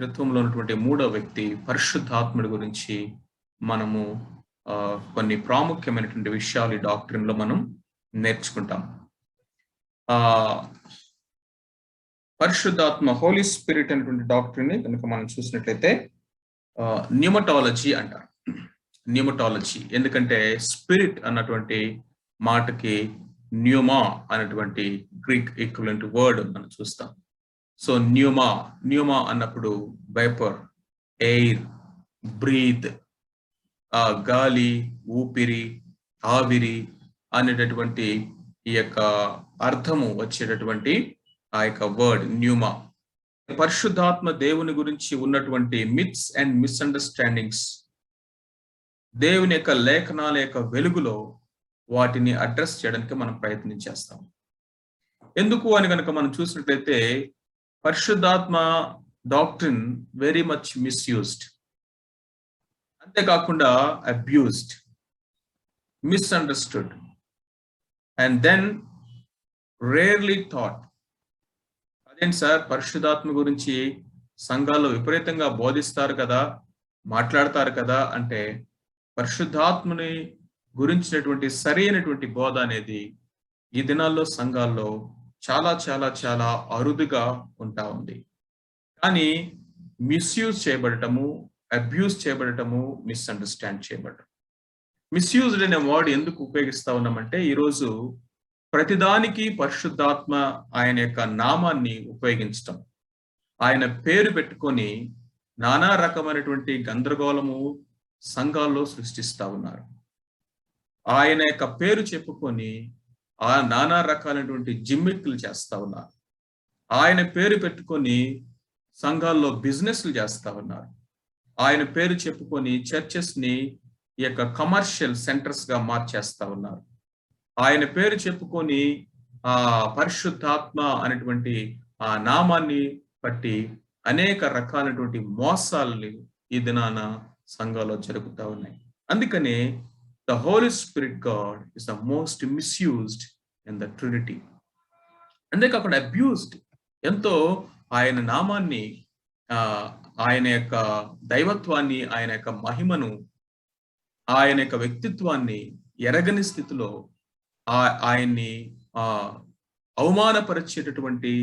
త్రిత్వంలో ఉన్నటువంటి మూడో వ్యక్తి పరిశుద్ధాత్ముడి గురించి మనము కొన్ని ప్రాముఖ్యమైనటువంటి విషయాలు ఈ డాక్ట్రిన్ లో మనం నేర్చుకుంటాం. ఆ పరిశుద్ధాత్మ హోలీ స్పిరిట్ అనేటువంటి డాక్ట్రిన్ ని కనుక మనం చూసినట్లయితే న్యూమటాలజీ అంటారు. న్యూమటాలజీ ఎందుకంటే స్పిరిట్ అన్నటువంటి మాటకి న్యూమా అనేటువంటి గ్రీక్ ఈక్వలెంట్ వర్డ్ మనం చూస్తాం. సో న్యూమా అన్నప్పుడు వైపర్, ఎయిర్, బ్రీత్, గాలి, ఊపిరి, ఆవిరి అనేటటువంటి ఈ యొక్క అర్థము వచ్చేటటువంటి ఆ యొక్క వర్డ్ న్యూమా. పరిశుద్ధాత్మ దేవుని గురించి ఉన్నటువంటి మిత్స్ అండ్ మిస్అండర్స్టాండింగ్స్ దేవుని యొక్క లేఖనాల యొక్క వెలుగులో వాటిని అడ్రస్ చేయడానికి మనం ప్రయత్నం చేస్తాం. ఎందుకు అని కనుక మనం చూసినట్లయితే పరిశుద్ధాత్మ డాక్ట్రిన్ వెరీ మచ్ మిస్యూజ్డ్, అంతేకాకుండా abused, misunderstood and then rarely thought. అదేంటి సార్, పరిశుద్ధాత్మ గురించి సంఘాల్లో విపరీతంగా బోధిస్తారు కదా, మాట్లాడతారు కదా అంటే పరిశుద్ధాత్మని గురించినటువంటి సరైనటువంటి బోధ అనేది ఈ దినాల్లో సంఘాల్లో చాలా చాలా చాలా అరుదుగా ఉంటా ఉంది. కానీ మిస్యూజ్ చేయబడటము, అబ్యూజ్ చేయబడటము, మిస్అండర్స్టాండ్ చేయబడటం. మిస్యూజ్డ్ అనే వర్డ్ ఎందుకు ఉపయోగిస్తా ఉన్నామంటే ఈరోజు ప్రతిదానికి పరిశుద్ధాత్మ ఆయన యొక్క నామాన్ని ఉపయోగించటం, ఆయన పేరు పెట్టుకొని నానా రకమైనటువంటి గందరగోళము సంఘాల్లో సృష్టిస్తా ఉన్నారు. ఆయన యొక్క పేరు చెప్పుకొని ఆ నానా రకాలైనటువంటి జిమ్మిక్కులు చేస్తా ఉన్నారు. ఆయన పేరు పెట్టుకొని సంఘాల్లో బిజినెస్లు చేస్తా ఉన్నారు. ఆయన పేరు చెప్పుకొని చర్చెస్ ని ఈ యొక్క కమర్షియల్ సెంటర్స్ గా మార్చేస్తా ఉన్నారు. ఆయన పేరు చెప్పుకొని ఆ పరిశుద్ధాత్మ అనేటువంటి ఆ నామాన్ని బట్టి అనేక రకాలైనటువంటి మోసాలు ఈ దినాన సంఘాల్లో జరుగుతూ ఉన్నాయి. అందుకనే the Holy Spirit God is the most misused in the Trinity. అంతేకాకుండా అబ్యూస్డ్, ఎంతో ఆయన నామాన్ని, ఆయన యొక్క దైవత్వాన్ని, ఆయన యొక్క మహిమను, ఆయన యొక్క వ్యక్తిత్వాన్ని ఎరగని స్థితిలో ఆయన్ని అవమానపరిచేటటువంటి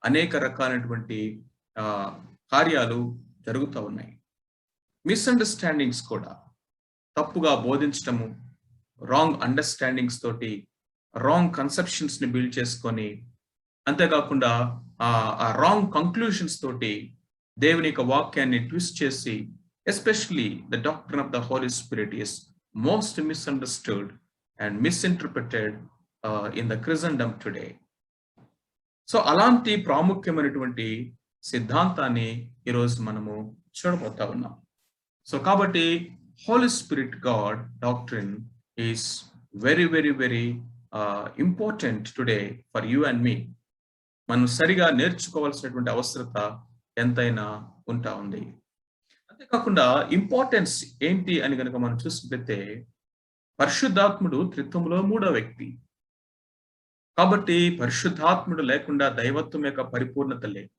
అనేక రకాలైనటువంటి కార్యాలు జరుగుతూ ఉన్నాయి. మిస్అండర్స్టాండింగ్స్ కూడా, తప్పుగా బోధించటము, రాంగ్ అండర్స్టాండింగ్స్ తోటి రాంగ్ కన్సెప్షన్స్ ని బిల్డ్ చేసుకొని, అంతేకాకుండా ఆ రాంగ్ కంక్లూషన్స్ తోటి దేవుని యొక్క వాక్యాన్ని ట్విస్ట్ చేసి, especially the doctrine of the Holy Spirit is most misunderstood and misinterpreted in the Christendom today. So అలాంటి ప్రాముఖ్యమైనటువంటి సిద్ధాంతాన్ని ఈరోజు మనము చూడబోతా ఉన్నాం. సో కాబట్టి Holy Spirit God doctrine is very, very, very important today for you and me. మనం సరిగా నేర్చుకోవాల్సినటువంటి అవసరత ఎంతైనా ఉంటా ఉంది. అంతేకాకుండా ఇంపార్టెన్స్ ఏంటి అని కనుక మనం చూసినట్లయితే పరిశుద్ధాత్ముడు త్రిత్వములో మూడో వ్యక్తి. కాబట్టి పరిశుద్ధాత్ముడు లేకుండా దైవత్వం యొక్క పరిపూర్ణత లేదు.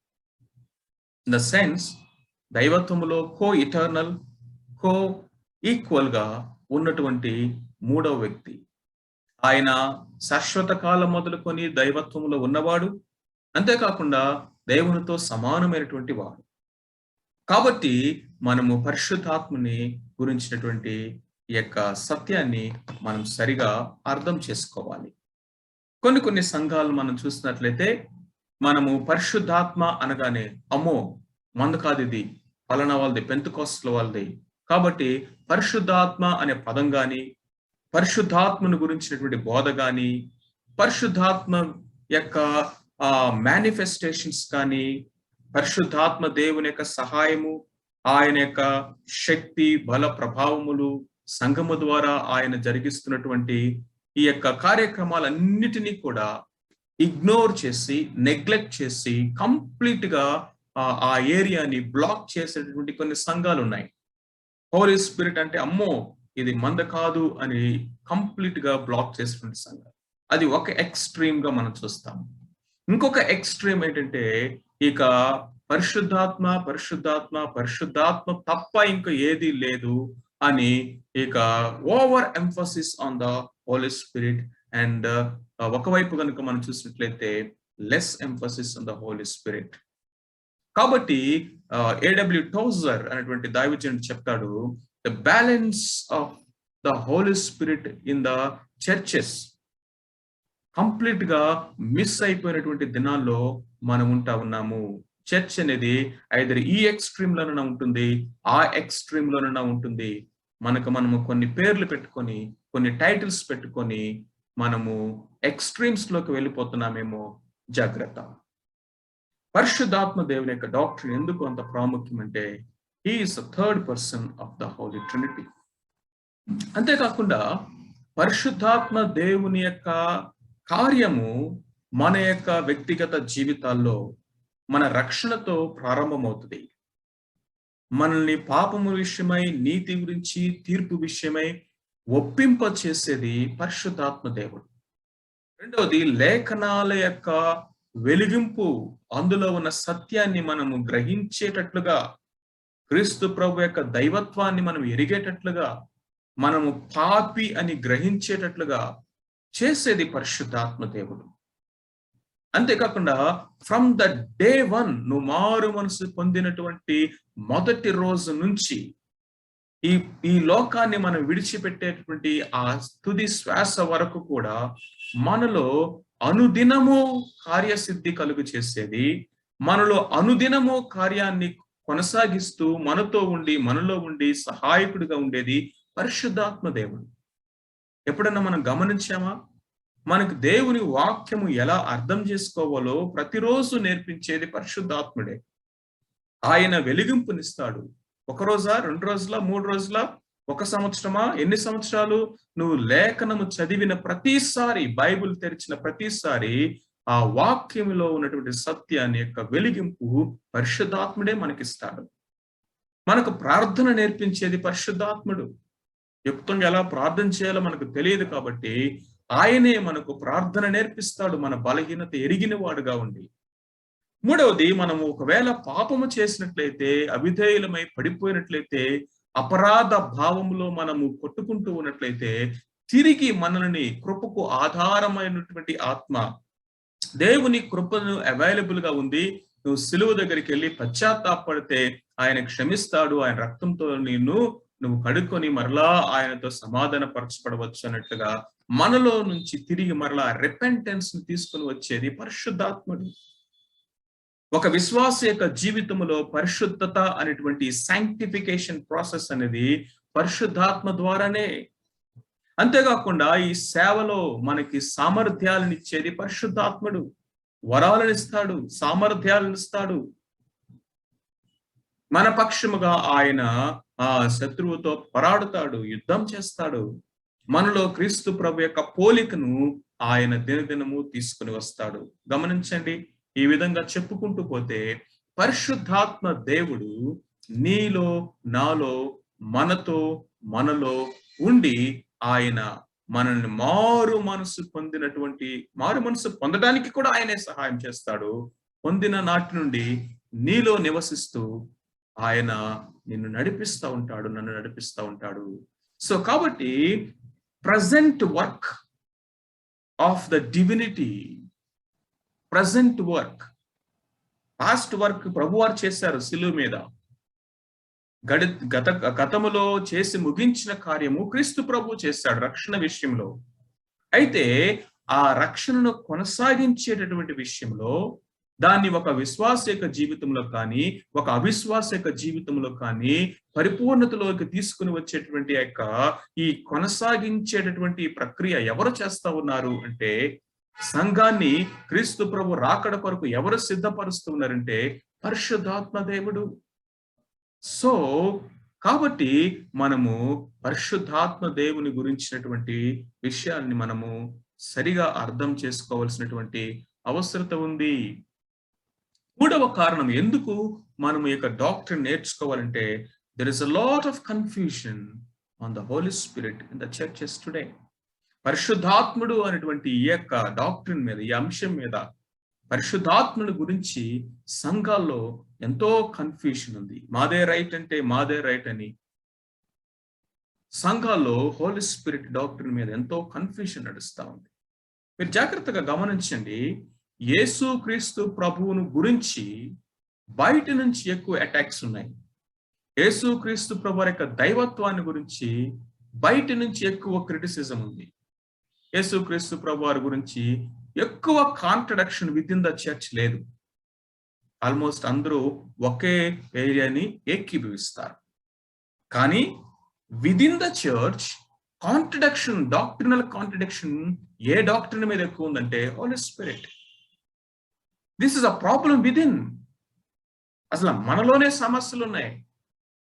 ఇన్ ద సెన్స్ దైవత్వములో కో ఇటర్నల్, కో ఈక్వల్ గా ఉన్నటువంటి మూడవ వ్యక్తి. ఆయన శాశ్వత కాలం మొదలుకొని దైవత్వంలో ఉన్నవాడు, అంతేకాకుండా దేవునితో సమానమైనటువంటి వాడు. కాబట్టి మనము పరిశుద్ధాత్మని గురించినటువంటి ఈ యొక్క సత్యాన్ని మనం సరిగా అర్థం చేసుకోవాలి. కొన్ని సంఘాలు మనం చూసినట్లయితే మనము పరిశుద్ధాత్మ అనగానే అమ్మో మందు కాదు ఇది, పలానా వాళ్ళది, పెంతెకోస్తల వాళ్ళది, కాబట్టి పరిశుద్ధాత్మ అనే పదం గాని, పరిశుద్ధాత్మను గురించినటువంటి బోధ గాని, పరిశుద్ధాత్మ యొక్క మేనిఫెస్టేషన్స్ కానీ, పరిశుద్ధాత్మ దేవుని యొక్క సహాయము, ఆయన యొక్క శక్తి, బల, ప్రభావములు, సంఘము ద్వారా ఆయన జరిగిస్తున్నటువంటి ఈ యొక్క కార్యక్రమాలన్నిటినీ కూడా ఇగ్నోర్ చేసి, నెగ్లెక్ట్ చేసి, కంప్లీట్ గా ఆ ఏరియాని బ్లాక్ చేసేటటువంటి కొన్ని సంఘాలు ఉన్నాయి. హోలీ స్పిరిట్ అంటే అమ్మో ఇది మంద కాదు అని కంప్లీట్ గా బ్లాక్ చేసినటువంటి సంఘం. అది ఒక ఎక్స్ట్రీమ్ గా మనం చూస్తాం. ఇంకొక ఎక్స్ట్రీమ్ ఏంటంటే ఇక పరిశుద్ధాత్మ పరిశుద్ధాత్మ పరిశుద్ధాత్మ తప్ప ఇంకా ఏది లేదు అని ఇక over emphasis on the Holy Spirit. And ఒకవైపు కనుక మనం చూసినట్లయితే less emphasis on the Holy Spirit. కాబట్టి ఏడబ్ల్యూ టోజర్ అనేటువంటి దైవజనుడు చెప్తాడు, the balance of the Holy Spirit in the churches complete గా మిస్ అయిపోయినటువంటి దినాల్లో మనం ఉంటా ఉన్నాము. చర్చ్ అనేది ఐదర్ ఈ ఎక్స్ట్రీమ్ లోనైనా ఉంటుంది, ఆ ఎక్స్ట్రీమ్ లోనైనా ఉంటుంది. మనము కొన్ని పేర్లు పెట్టుకొని, కొన్ని టైటిల్స్ పెట్టుకొని మనము ఎక్స్ట్రీమ్స్ లోకి వెళ్ళిపోతున్నామేమో, జాగ్రత్త. పరిశుద్ధాత్మ దేవుని యొక్క డాక్టర్ ఎందుకు అంత ప్రాముఖ్యం అంటే, he is the third person of the Holy Trinity. అంతేకాకుండా పరిశుద్ధాత్మ దేవుని యొక్క కార్యము మన యొక్క వ్యక్తిగత జీవితాల్లో మన రక్షణతో ప్రారంభమవుతుంది. మనల్ని పాపము విషయమై, నీతి గురించి, తీర్పు విషయమై ఒప్పింప చేసేది పరిశుద్ధాత్మ దేవుడు. రెండవది లేఖనాల యొక్క వెలిగింపు, అందులో ఉన్న సత్యాన్ని మనము గ్రహించేటట్లుగా, క్రీస్తు ప్రభు యొక్క దైవత్వాన్ని మనం ఎరిగేటట్లుగా, మనము పాపి అని గ్రహించేటట్లుగా చేసేది పరిశుద్ధాత్మ దేవుడు. అంతేకాకుండా ఫ్రమ్ ద డే వన్, నువ్వు మారు మనసు పొందినటువంటి మొదటి రోజు నుంచి ఈ లోకాన్ని మనం విడిచిపెట్టేటువంటి ఆ తుది శ్వాస వరకు కూడా మనలో అనుదినము కార్యసిద్ధి కలుగు చేసేది, మనలో అనుదినము కార్యాన్ని కొనసాగిస్తూ మనతో ఉండి, మనలో ఉండి సహాయకుడిగా ఉండేది పరిశుద్ధాత్మ దేవుడు. ఎప్పుడన్నా మనం గమనించామా? మనకు దేవుని వాక్యము ఎలా అర్థం చేసుకోవాలో ప్రతిరోజు నేర్పించేది పరిశుద్ధాత్ముడే. ఆయన వెలిగింపునిస్తాడు. 1 రోజా, 2 రోజులా, 3 రోజులా, 1 సంవత్సరమా, ఎన్ని సంవత్సరాలు? నువ్వు లేఖనము చదివిన ప్రతిసారి, బైబిల్ తెరిచిన ప్రతిసారి ఆ వాక్యములో ఉన్నటువంటి సత్యాన్ని యొక్క వెలిగింపు పరిశుద్ధాత్ముడే మనకిస్తాడు. మనకు ప్రార్థన నేర్పించేది పరిశుద్ధాత్ముడు. యుక్తంగా ఎలా ప్రార్థన చేయాలో మనకు తెలియదు కాబట్టి ఆయనే మనకు ప్రార్థన నేర్పిస్తాడు, మన బలహీనత ఎరిగిన వాడుగా ఉండి. మూడవది, మనము ఒకవేళ పాపము చేసినట్లయితే, అవిధేయులమై పడిపోయినట్లయితే, అపరాధ భావములో మనము కొట్టుకుంటూ ఉన్నట్లయితే, తిరిగి మనల్ని కృపకు ఆధారమైనటువంటి ఆత్మ, దేవుని కృపను అవైలబుల్ గా ఉంది. నువ్వు సిలువ దగ్గరికి వెళ్ళి పశ్చాత్తాపడితే ఆయన క్షమిస్తాడు, ఆయన రక్తంతో నువ్వు కడుక్కొని మరలా ఆయనతో సమాధాన పరచబడవచ్చు అన్నట్లుగా మనలో నుంచి తిరిగి మరలా రిపెంటెన్స్ ని తీసుకుని వచ్చేది పరిశుద్ధాత్ముడు. ఒక విశ్వాస యొక్క జీవితంలో పరిశుద్ధత అనేటువంటి సాంక్టిఫికేషన్ ప్రాసెస్ అనేది పరిశుద్ధాత్మ ద్వారానే. అంతేకాకుండా ఈ సేవలో మనకి సామర్థ్యాలను ఇచ్చేది పరిశుద్ధాత్ముడు. వరాలను ఇస్తాడు, సామర్థ్యాలను ఇస్తాడు. మన పక్షముగా ఆయన ఆ శత్రువుతో పోరాడుతాడు, యుద్ధం చేస్తాడు. మనలో క్రీస్తు ప్రభు యొక్క పోలికను ఆయన దినదినము తీసుకుని వస్తాడు. గమనించండి, ఈ విధంగా చెప్పుకుంటూ పోతే పరిశుద్ధాత్మ దేవుడు నీలో, నాలో, మనలో ఉండి ఆయన మనల్ని మారు మనసు పొందడానికి కూడా ఆయనే సహాయం చేస్తాడు. పొందిన నాటి నుండి నీలో నివసిస్తూ ఆయన నిన్ను నడిపిస్తూ ఉంటాడు, నన్ను నడిపిస్తూ ఉంటాడు. సో కాబట్టి present work of the divinity, present work, past work ప్రభువారు చేశారు శిలువ మీద. గతములో చేసి ముగించిన కార్యము క్రీస్తు ప్రభు చేశాడు రక్షణ విషయంలో. అయితే ఆ రక్షణను కొనసాగించేటటువంటి విషయంలో దాన్ని ఒక విశ్వాస యొక్క జీవితంలో కానీ, ఒక అవిశ్వాస యొక్క జీవితంలో కానీ పరిపూర్ణతలోకి తీసుకుని వచ్చేటువంటి యొక్క ఈ కొనసాగించేటటువంటి ప్రక్రియ ఎవరు చేస్తా ఉన్నారు అంటే, సంఘాన్ని క్రీస్తు ప్రభు రాకడ కొరకు ఎవరు సిద్ధపరుస్తూ ఉన్నారంటే పరిశుద్ధాత్మ దేవుడు. సో కాబట్టి మనము పరిశుద్ధాత్మ దేవుని గురించినటువంటి విషయాన్ని మనము సరిగా అర్థం చేసుకోవాల్సినటువంటి అవసరత ఉంది. మూడవ కారణం ఎందుకు మనము ఈ యొక్క డాక్ట్రిన్ నేర్చుకోవాలంటే, there is a lot of confusion on the Holy Spirit in the churches today. పరిశుద్ధాత్ముడు అనేటువంటి ఈ యొక్క డాక్ట్రిన్ మీద, ఈ అంశం మీద, పరిశుద్ధాత్మని గురించి సంఘాల్లో ఎంతో కన్ఫ్యూషన్ ఉంది. మాదే రైట్ అంటే మాదే రైట్ అని సంఘాల్లో హోలీ స్పిరిట్ డాక్ట్రిన్ మీద ఎంతో కన్ఫ్యూషన్ నడుస్తా ఉంది. మీరు జాగ్రత్తగా గమనించండి, యేసు క్రీస్తు ప్రభువును గురించి బయట నుంచి ఎక్కువ అటాక్స్ ఉన్నాయి. యేసు క్రీస్తు ప్రభు యొక్క దైవత్వాన్ని గురించి బయట నుంచి ఎక్కువ క్రిటిసిజం ఉంది. యేసు క్రీస్తు ప్రభు వారి గురించి ఎక్కువ contradiction within the church లేదు. ఆల్మోస్ట్ అందరూ ఒకే ఏరియాని ఏకీభవిస్తారు. కానీ within the church contradiction, doctrinal contradiction ఏ డాక్ట్రిన్ మీద ఎక్కువ ఉందంటే Holy Spirit. This is a problem within. అసలు మనలోనే సమస్యలు ఉన్నాయి.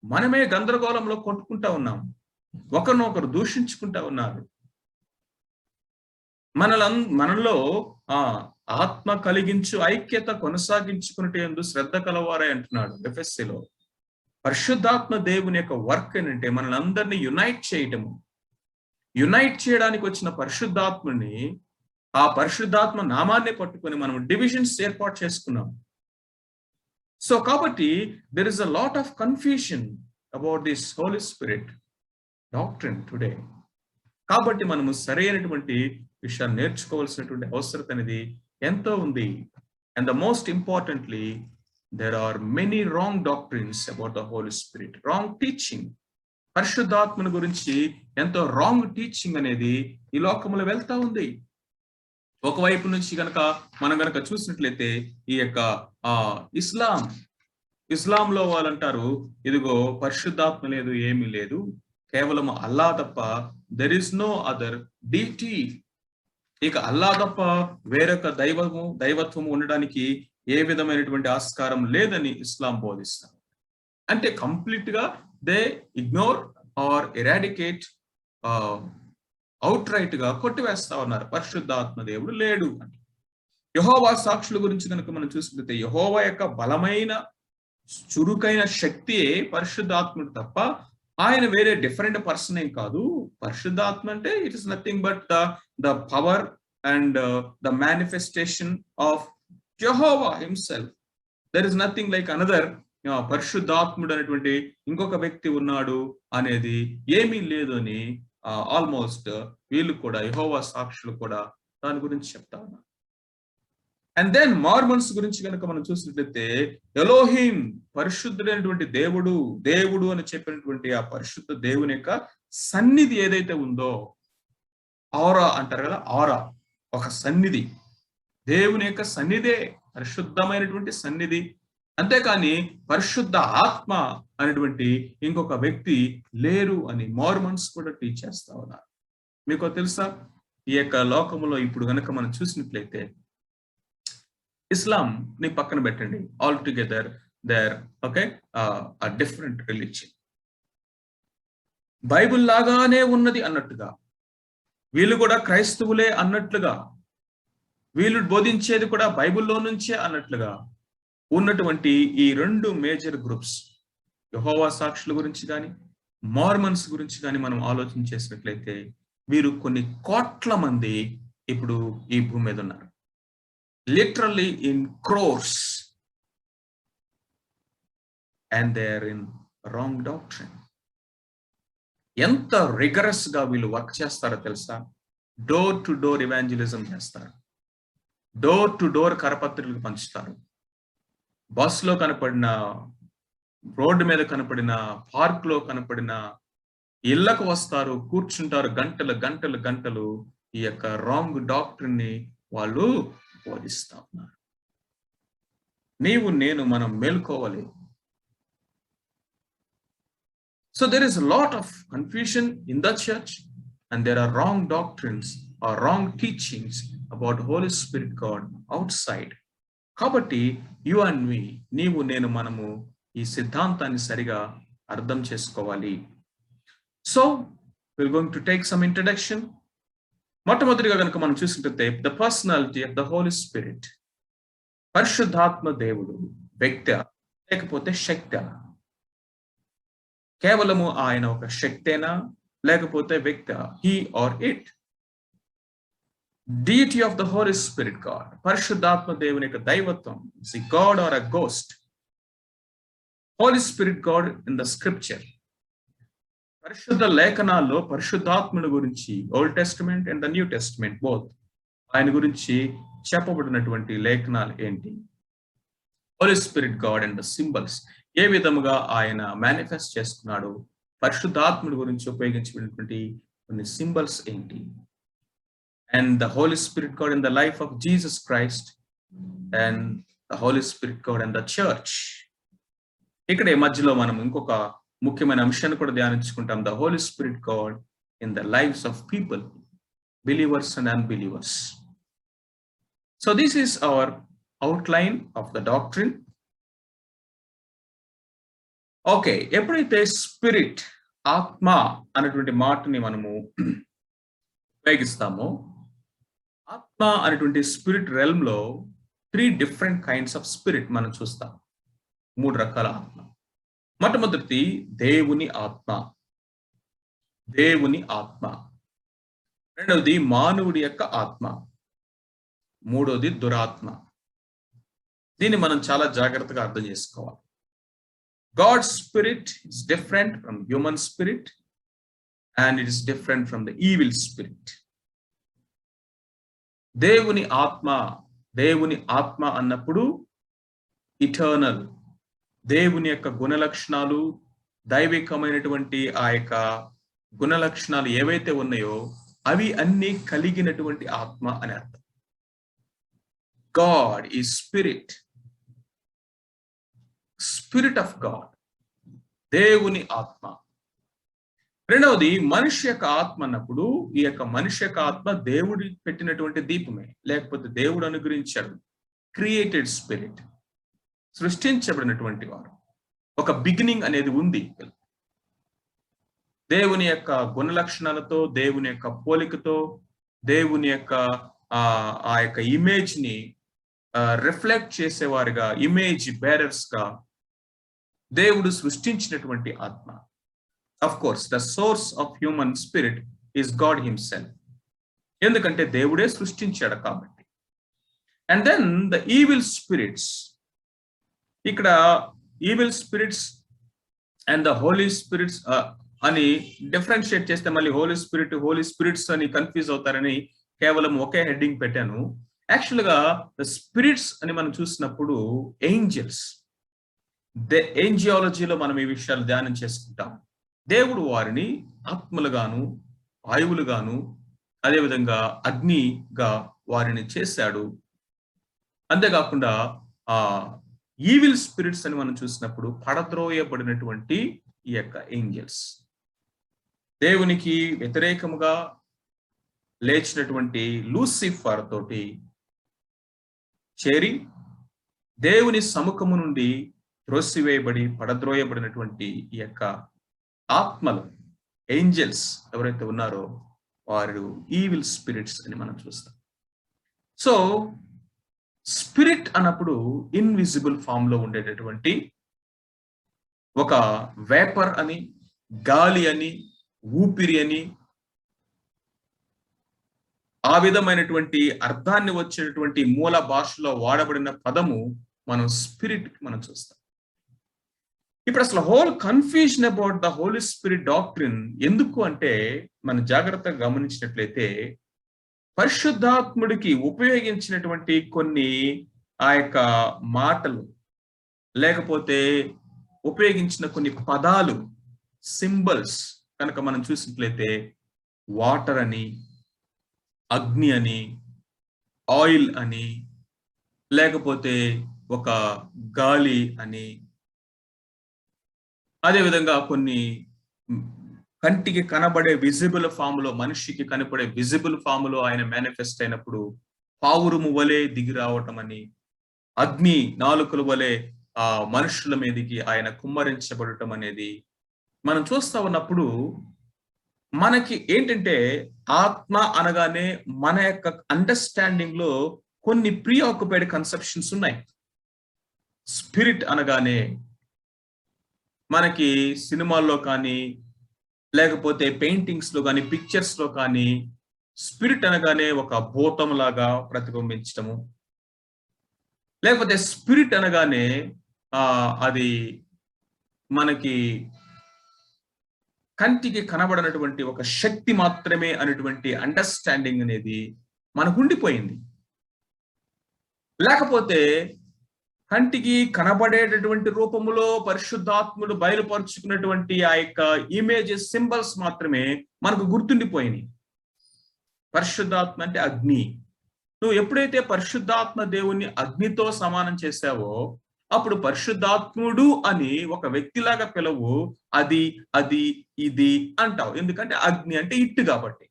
మనమే గందరగోళంలో కొట్టుకుంటా ఉన్నాం. ఒకరినొకరు దూషించుకుంటా ఉన్నారు. మనలో ఆత్మ కలిగించు ఐక్యత కొనసాగించుకునేందుకు శ్రద్ధ కలవారే అంటున్నాడు ఎఫెస్సీలో. పరిశుద్ధాత్మ దేవుని యొక్క వర్క్ ఏంటంటే మనల్ని అందరినీ యునైట్ చేయటము. యునైట్ చేయడానికి వచ్చిన పరిశుద్ధాత్మని, ఆ పరిశుద్ధాత్మ నామాన్ని పట్టుకొని మనం డివిజన్స్ ఏర్పాటు చేసుకున్నాం. సో కాబట్టి there is a lot of confusion about this Holy Spirit doctrine today. కాబట్టి మనము సరైనటువంటి విషయాన్ని నేర్చుకోవాల్సినటువంటి అవసరం అనేది ఎంతో ఉంది. And the most importantly, there are many wrong doctrines about the Holy Spirit, wrong teaching. పరిశుద్ధాత్మను గురించి ఎంతో రాంగ్ టీచింగ్ అనేది ఈ లోకంలో వెళ్తా ఉంది. ఒకవైపు నుంచి మనం గనక చూసినట్లయితే ఈ యొక్క ఇస్లాంలో వాళ్ళంటారు, ఇదిగో పరిశుద్ధాత్మ లేదు, ఏమీ లేదు, కేవలం అల్లా తప్ప, there is no other deity. ఇక అల్లా తప్ప వేరొక దైవత్వము ఉండడానికి ఏ విధమైనటువంటి ఆస్కారం లేదని ఇస్లాం బోధిస్తారు. అంటే కంప్లీట్ గా they ignore or eradicate, outright గా కొట్టివేస్తా ఉన్నారు, పరిశుద్ధాత్మ దేవుడు లేడు అని. యెహోవా సాక్షుల గురించి కనుక మనం చూసుకుంటే, యెహోవా యొక్క బలమైన చురుకైన శక్తియే పరిశుద్ధాత్ముడు తప్ప ఆయన వేరే డిఫరెంట్ పర్సన్ ఏం కాదు. పరిశుద్ధాత్మ అంటే it is nothing but the power and the manifestation of Jehovah himself. There is nothing like another పరిశుద్ధాత్ముడు అనేటువంటి ఇంకొక వ్యక్తి ఉన్నాడు అనేది ఏమీ లేదు అని ఆల్మోస్ట్ వీళ్ళు కూడా, యెహోవా సాక్షులు కూడా దాని గురించి చెప్తా ఉన్నారు. అండ్ దెన్ మార్మన్స్ గురించి కనుక మనం చూసినట్లయితే, ఎలోహిం పరిశుద్ధుడైనటువంటి దేవుడు అని చెప్పినటువంటి ఆ పరిశుద్ధ దేవుని యొక్క సన్నిధి ఏదైతే ఉందో, ఆరా అంటారు కదా, ఆరా ఒక సన్నిధి, దేవుని యొక్క సన్నిధే పరిశుద్ధమైనటువంటి సన్నిధి. అంతేకాని పరిశుద్ధ ఆత్మ అనేటువంటి ఇంకొక వ్యక్తి లేరు అని మార్మన్స్ కూడా టీచ్ చేస్తా ఉన్నారు. మీకు తెలుసా, ఈ యొక్క లోకంలో ఇప్పుడు గనక మనం చూసినట్లయితే, ఇస్లాం ని పక్కన పెట్టండి, altogether there okay a different religion. Bible లాగానే ఉన్నది అన్నట్టుగా, వీళ్ళు కూడా క్రైస్తవులే అన్నట్లుగా, వీళ్ళు బోధించేది కూడా బైబిల్లో నుంచే అన్నట్లుగా ఉన్నటువంటి ఈ రెండు మేజర్ గ్రూప్స్, యెహోవా సాక్షుల గురించి కానీ మార్మన్స్ గురించి కానీ మనం ఆలోచన చేసినట్లయితే, వీరు కొన్ని కోట్ల మంది ఇప్పుడు ఈ భూమి మీద ఉన్నారు. Literally in crores. And they are in wrong doctrine. ఎంత రిగరస్ గా వీళ్ళు వర్క్ చేస్తారో తెలుసా? డోర్ టు డోర్ ఇవాంజలిజం చేస్తారు, డోర్ టు డోర్ కరపత్రికలు పంచుతారు, బస్సులో కనపడిన, రోడ్డు మీద కనపడిన, పార్క్ లో కనపడిన ఇళ్లకు వస్తారు, కూర్చుంటారు గంటలు ఈ యొక్క రాంగ్ డాక్ట్రిన్ ని వాళ్ళు బోధిస్తా ఉన్నారు. మనం మేల్కోవాలి. So there is a lot of confusion in the church, and there are wrong doctrines or wrong teachings about Holy Spirit God outside. కాబట్టి యు అండ్ మీ, మనము ఈ సిద్ధాంతాన్ని సరిగా అర్థం చేసుకోవాలి. So we're going to take some introduction. మొట్టమొదటిగా కనుక మనం చూసుకుంటే, the personality of the Holy Spirit. పరిశుద్ధాత్మ దేవుడు వ్యక్తి లేకపోతే శక్తి? కేవలము ఆయన ఒక శక్తేనా లేకపోతే వ్యక్తి? He or it? deity of the Holy Spirit God. పరిశుద్ధాత్మ దేవుని యొక్క దైవత్వం. Is he God or a ghost? Holy Spirit God in the scripture. పరిశుద్ధ లేఖనాల్లో పరిశుద్ధాత్ముని గురించి Old Testament and the New Testament both ఆయన గురించి చెప్పబడినటువంటి లేఖనాలు ఏంటి? Holy Spirit God and the symbols ఏ విధముగా ఆయన మేనిఫెస్ట్ చేసుకున్నాడు? పరిశుద్ధాత్ముడి గురించి ఉపయోగించినటువంటి కొన్ని సింబల్స్ ఏంటి? And the Holy Spirit God in the life of Jesus Christ and the Holy Spirit God and the church. ఇక్కడ ఈ మధ్యలో మనం ఇంకొక ముఖ్యమైన అంశాన్ని కూడా ధ్యానించుకుంటాం. The Holy Spirit God in the lives of people, believers and unbelievers. So this is our outline of the doctrine. Okay, ఎప్పుడైతే స్పిరిట్, ఆత్మ అనేటువంటి మాటని మనము ఉపయోగిస్తామో, ఆత్మ అనేటువంటి స్పిరిట్ రెల్మ్ లో 3 డిఫరెంట్ కైండ్స్ ఆఫ్ స్పిరిట్ మనం చూస్తాం. 3 రకాల ఆత్మ. మొట్టమొదటి దేవుని ఆత్మ, దేవుని ఆత్మ. రెండవది మానవుడి యొక్క ఆత్మ. మూడవది దురాత్మ. దీన్ని మనం చాలా జాగ్రత్తగా అర్థం చేసుకోవాలి. God's spirit is different from human spirit and it is different from the evil spirit. దేవుని ఆత్మ, దేవుని ఆత్మ అన్నప్పుడు ఇటర్నల్, దేవుని యొక్క గుణలక్షణాలు, దైవికమైనటువంటి ఆ యొక్క గుణలక్షణాలు ఏవైతే ఉన్నాయో అవి అన్ని కలిగినటువంటి ఆత్మ అని అర్థం. God is spirit. Spirit of God, దేవుని ఆత్మ. రెండవది మనిషి యొక్క ఆత్మ అన్నప్పుడు ఈ యొక్క మనిషి యొక్క ఆత్మ దేవుడి పెట్టినటువంటి దీపమే, లేకపోతే దేవుడు అనుగ్రహించాడు. క్రియేటెడ్ స్పిరిట్, సృష్టించబడినటువంటి వారు. ఒక బిగినింగ్ అనేది ఉంది. దేవుని యొక్క గుణలక్షణాలతో, దేవుని యొక్క పోలికతో, దేవుని యొక్క ఆ యొక్క ఇమేజ్ ని రిఫ్లెక్ట్ చేసేవారుగా, ఇమేజ్ బేరర్స్ గా దేవుడు సృష్టించినటువంటి ఆత్మ. Of course the source of human spirit is God himself, ఎందుకంటే దేవుడే సృష్టించాడు కాబట్టి. And then the evil spirits. ఇక్కడ evil spirits and the holy spirits అని డిఫరెన్షియేట్ చేస్తే మళ్ళీ హోలీ స్పిరిట్, హోలీ స్పిరిట్స్ అని కన్ఫ్యూజ్ అవుతారని కేవలం ఒకే హెడ్డింగ్ పెట్టాను. యాక్చువల్ గా ద స్పిరిట్స్ అని మనం చూసినప్పుడు ఏంజల్స్, ఏంజియాలజీలో మనం ఈ విషయాలు ధ్యానం చేసుకుంటాం. దేవుడు వారిని ఆత్మలుగాను, వాయువులుగాను, అదేవిధంగా అగ్నిగా వారిని చేశాడు. అంతేకాకుండా ఆ ఈవిల్ స్పిరిట్స్ అని మనం చూసినప్పుడు పడద్రోయబడినటువంటి ఈ యొక్క ఏంజల్స్, దేవునికి వ్యతిరేకముగా లేచినటువంటి లూసిఫర్ తోటి చేరి దేవుని సముఖము నుండి త్రోసివేయబడి పడద్రోయబడినటువంటి ఈ యొక్క ఆత్మలు, ఏంజల్స్ ఎవరైతే ఉన్నారో వారు ఈవిల్ స్పిరిట్స్ అని మనం చూస్తాం. సో స్పిరిట్ అన్నప్పుడు ఇన్విజిబుల్ ఫామ్ లో ఉండేటటువంటి ఒక వేపర్ అని, గాలి అని, ఊపిరి అని, ఆ విధమైనటువంటి అర్థాన్ని వచ్చేటువంటి మూల భాషలో వాడబడిన పదము మనం స్పిరిట్ మనం చూస్తాం. ఇప్పుడు అసలు whole confusion about the Holy Spirit doctrine ఎందుకు అంటే, మనం జాగ్రత్తగా గమనించినట్లయితే పరిశుద్ధాత్ముడికి ఉపయోగించినటువంటి కొన్ని ఆ యొక్క మాటలు, లేకపోతే ఉపయోగించిన కొన్ని పదాలు, సింబల్స్ కనుక మనం చూసినట్లయితే వాటర్ అని, అగ్ని అని, ఆయిల్ అని, లేకపోతే ఒక గాలి అని, అదేవిధంగా కొన్ని కంటికి కనబడే విజిబుల్ ఫామ్ లో, మనిషికి కనపడే విజిబుల్ ఫామ్ లో ఆయన మేనిఫెస్ట్ అయినప్పుడు పావురుము వలె దిగి రావటం అని, అగ్ని నాలుకల వలె ఆ మనుషుల మీదకి ఆయన కుమ్మరించబడటం అనేది మనం చూస్తా ఉన్నప్పుడు మనకి ఏంటంటే, ఆత్మ అనగానే మన యొక్క అండర్స్టాండింగ్ లో కొన్ని ప్రీ ఆక్యుపైడ్ కన్సెప్షన్స్ ఉన్నాయి. స్పిరిట్ అనగానే మనకి సినిమాల్లో కానీ, లేకపోతే పెయింటింగ్స్ లో కానీ, పిక్చర్స్ లో కానీ స్పిరిట్ అనగానే ఒక భూతం లాగా ప్రతిబింబించటము, లేకపోతే స్పిరిట్ అనగానే అది మనకి కంటికి కనబడనటువంటి ఒక శక్తి మాత్రమే అనేటువంటి అండర్స్టాండింగ్ అనేది మనకు ఉండిపోయింది. లేకపోతే కంటికి కనబడేటటువంటి రూపములో పరిశుద్ధాత్ముడు బయలుపరుచుకున్నటువంటి ఆ యొక్క ఇమేజెస్, సింబల్స్ మాత్రమే మనకు గుర్తుండిపోయినాయి. పరిశుద్ధాత్మ అంటే అగ్ని. నువ్వు ఎప్పుడైతే పరిశుద్ధాత్మ దేవుణ్ణి అగ్నితో సమానం చేశావో అప్పుడు పరిశుద్ధాత్ముడు అని ఒక వ్యక్తిలాగా పిలవు, అది అది ఇది అంటావు. ఎందుకంటే అగ్ని అంటే ఇట్టు కాబట్టి.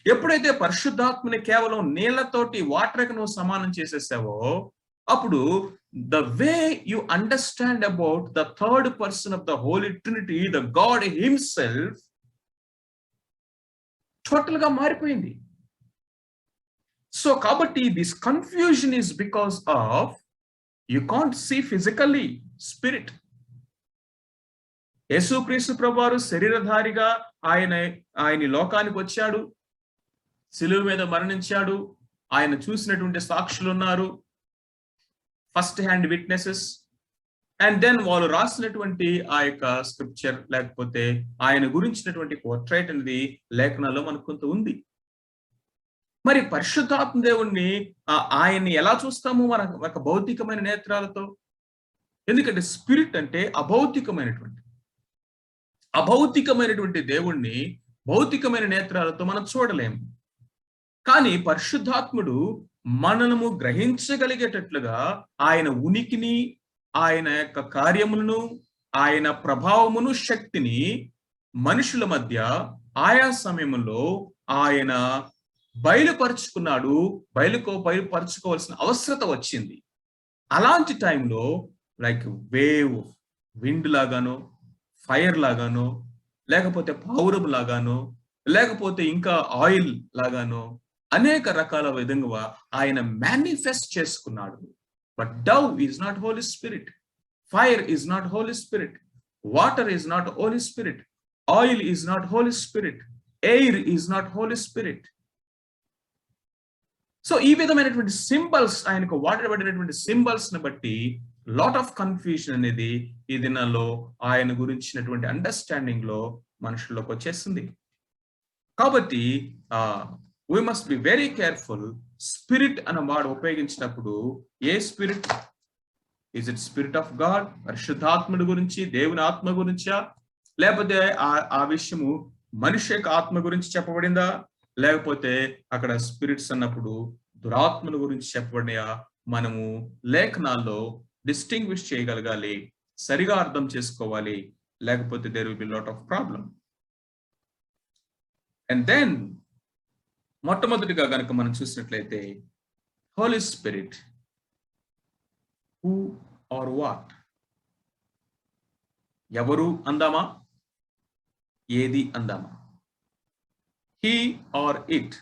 ఎప్పుడైతే పరిశుద్ధాత్మని కేవలం నీళ్లతోటి, వాటర్కి నువ్వు సమానం చేసేసావో అప్పుడు the way you understand about the third person of the Holy Trinity, the God himself, total గా మారిపోయింది. సో కాబట్టి this confusion is because of you can't see physically spirit. యేసుక్రీస్తు ప్రభువారు శరీరధారిగా ఆయన లోకానికి వచ్చాడు, సిలువ మీద మరణించాడు, ఆయన చూసినటువంటి సాక్షులు ఉన్నారు, first hand witnesses. And then వాళ్ళు రాసినటువంటి ఆ యొక్క స్క్రిప్చర్, లేకపోతే ఆయన గురించినటువంటి పోర్ట్రైట్ అనేది లేఖనాల్లో మనకు కొంత ఉంది. మరి పరిశుద్ధాత్మ దేవుణ్ణి ఆయన్ని ఎలా చూస్తాము? మన భౌతికమైన నేత్రాలతో. ఎందుకంటే స్పిరిట్ అంటే అభౌతికమైనటువంటి దేవుణ్ణి భౌతికమైన నేత్రాలతో మనం చూడలేము. కానీ పరిశుద్ధాత్ముడు మనము గ్రహించగలిగేటట్లుగా ఆయన ఉనికిని, ఆయన యొక్క కార్యములను, ఆయన ప్రభావమును, శక్తిని మనుషుల మధ్య ఆయా సమయంలో ఆయన బయలుపరుచుకోవాల్సిన అవసరత వచ్చింది. అలాంటి టైంలో లైక్ వేవ్, విండ్ లాగానో, ఫైర్ లాగానో, లేకపోతే పౌరం లాగానో, లేకపోతే ఇంకా ఆయిల్ లాగానో అనేక రకాల విధంగా ఆయన మేనిఫెస్ట్ చేసుకున్నాడు. But dove is not Holy Spirit, fire is not Holy Spirit, water is not Holy Spirit, oil is not Holy Spirit, air is not Holy Spirit. So ఈ విధమైనటువంటి సింబల్స్, ఆయనకు వాడబడినటువంటి సింబల్స్ ని బట్టి లాట్ ఆఫ్ కన్ఫ్యూజన్ అనేది ఈ దినాల్లో ఆయన గురించినటువంటి అండర్స్టాండింగ్ లో మనుషుల్లోకి వచ్చేస్తుంది. కాబట్టి we must be very careful. Spirit అన్న మాట ఉపయోగించినప్పుడు ఏ spirit? Is it spirit of God, పరిశుద్ధాత్ముడి గురించి, దేవుని ఆత్మ గురించా? లేకపోతే ఆ విషయము మనిషి యొక్క ఆత్మ గురించి చెప్పబడిందా? లేకపోతే అక్కడ స్పిరిట్స్ అన్నప్పుడు దురాత్మల గురించి చెప్పబడినా? మనము లేఖనాల్లో డిస్టింగ్విష్ చేయగలగాలి, సరిగా అర్థం చేసుకోవాలి, లేకపోతే there will be lot of problem. And then మొట్టమొదటిగా కనుక మనం చూసినట్లయితే Holy Spirit, who are what? ఎవరు అందామా? ఏది అందామా? హీ ఆర్ ఇట్,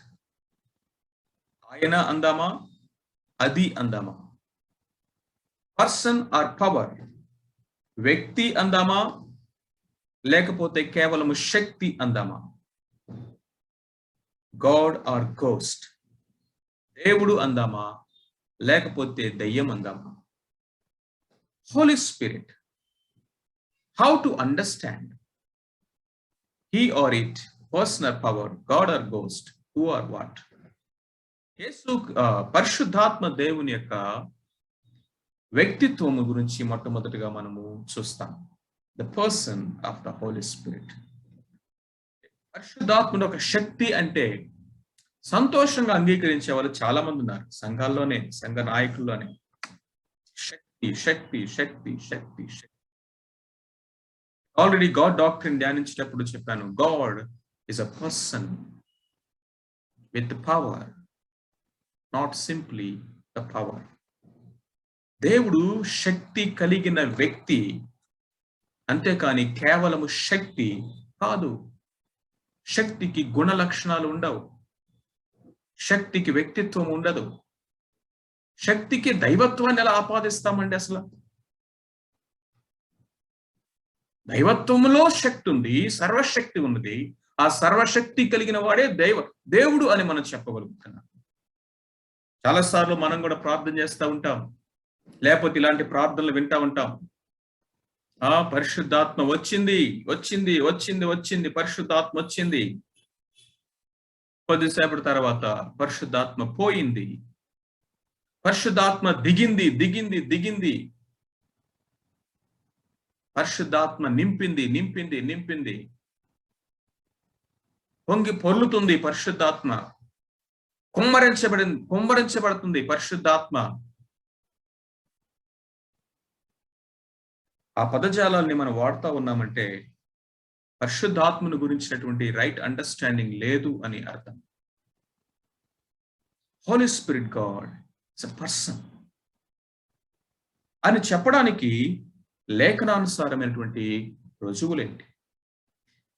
ఆయన అందామా? అది అందామా? పర్సన్ ఆర్ పవర్, వ్యక్తి అందామా? లేకపోతే కేవలము శక్తి అందామా? గాడ్ ఆర్ గోస్ట్, దేవుడు అందామా? లేకపోతే దయ్యం అందామా? Holy Spirit, how to understand he or it, person or power, God or ghost, who are what? పరిశుద్ధాత్మ దేవుని యొక్క వ్యక్తిత్వం గురించి మొట్టమొదటిగా మనము చూస్తాం. The person of the Holy Spirit. పరిశుద్ధాత్ముడు ఒక శక్తి అంటే సంతోషంగా అంగీకరించే వాళ్ళు చాలా మంది ఉన్నారు సంఘాల్లోనే, సంఘ నాయకుల్లోనే. శక్తి శక్తి శక్తి శక్తి శక్తి. ఆల్రెడీ గాడ్ డాక్ట్రిన్ ధ్యానించేటప్పుడు చెప్పాను, God is a person with power, not simply the power. దేవుడు శక్తి కలిగిన వ్యక్తి, అంతేకాని కేవలము శక్తి కాదు. శక్తికి గుణ లక్షణాలు ఉండవు, శక్తికి వ్యక్తిత్వం ఉండదు. శక్తికి దైవత్వాన్ని ఎలా ఆపాదిస్తామండి? అసలు దైవత్వంలో శక్తి ఉంది, సర్వశక్తి ఉన్నది. ఆ సర్వశక్తి కలిగిన వాడే దేవుడు అని మనం చెప్పగలుగుతున్నాం. చాలాసార్లు మనం కూడా ప్రార్థన చేస్తూ ఉంటాం, లేకపోతే ఇలాంటి ప్రార్థనలు వింటా ఉంటాం. పరిశుద్ధాత్మ వచ్చింది వచ్చింది వచ్చింది వచ్చింది పరిశుద్ధాత్మ వచ్చింది. కొద్దిసేపటి తర్వాత పరిశుద్ధాత్మ పోయింది, పరిశుద్ధాత్మ దిగింది దిగింది దిగింది, పరిశుద్ధాత్మ నింపింది నింపింది నింపింది, పొంగి పొర్లుతుంది పరిశుద్ధాత్మ, కుమ్మరించబడుతుంది పరిశుద్ధాత్మ. ఆ పదజాలాన్ని మనం వాడుతూ ఉన్నామంటే పరిశుద్ధాత్మను గురించినటువంటి రైట్ అండర్స్టాండింగ్ లేదు అని అర్థం. Holy Spirit God is a person అని చెప్పడానికి లేఖనానుసారమైనటువంటి రుజువులేంటి?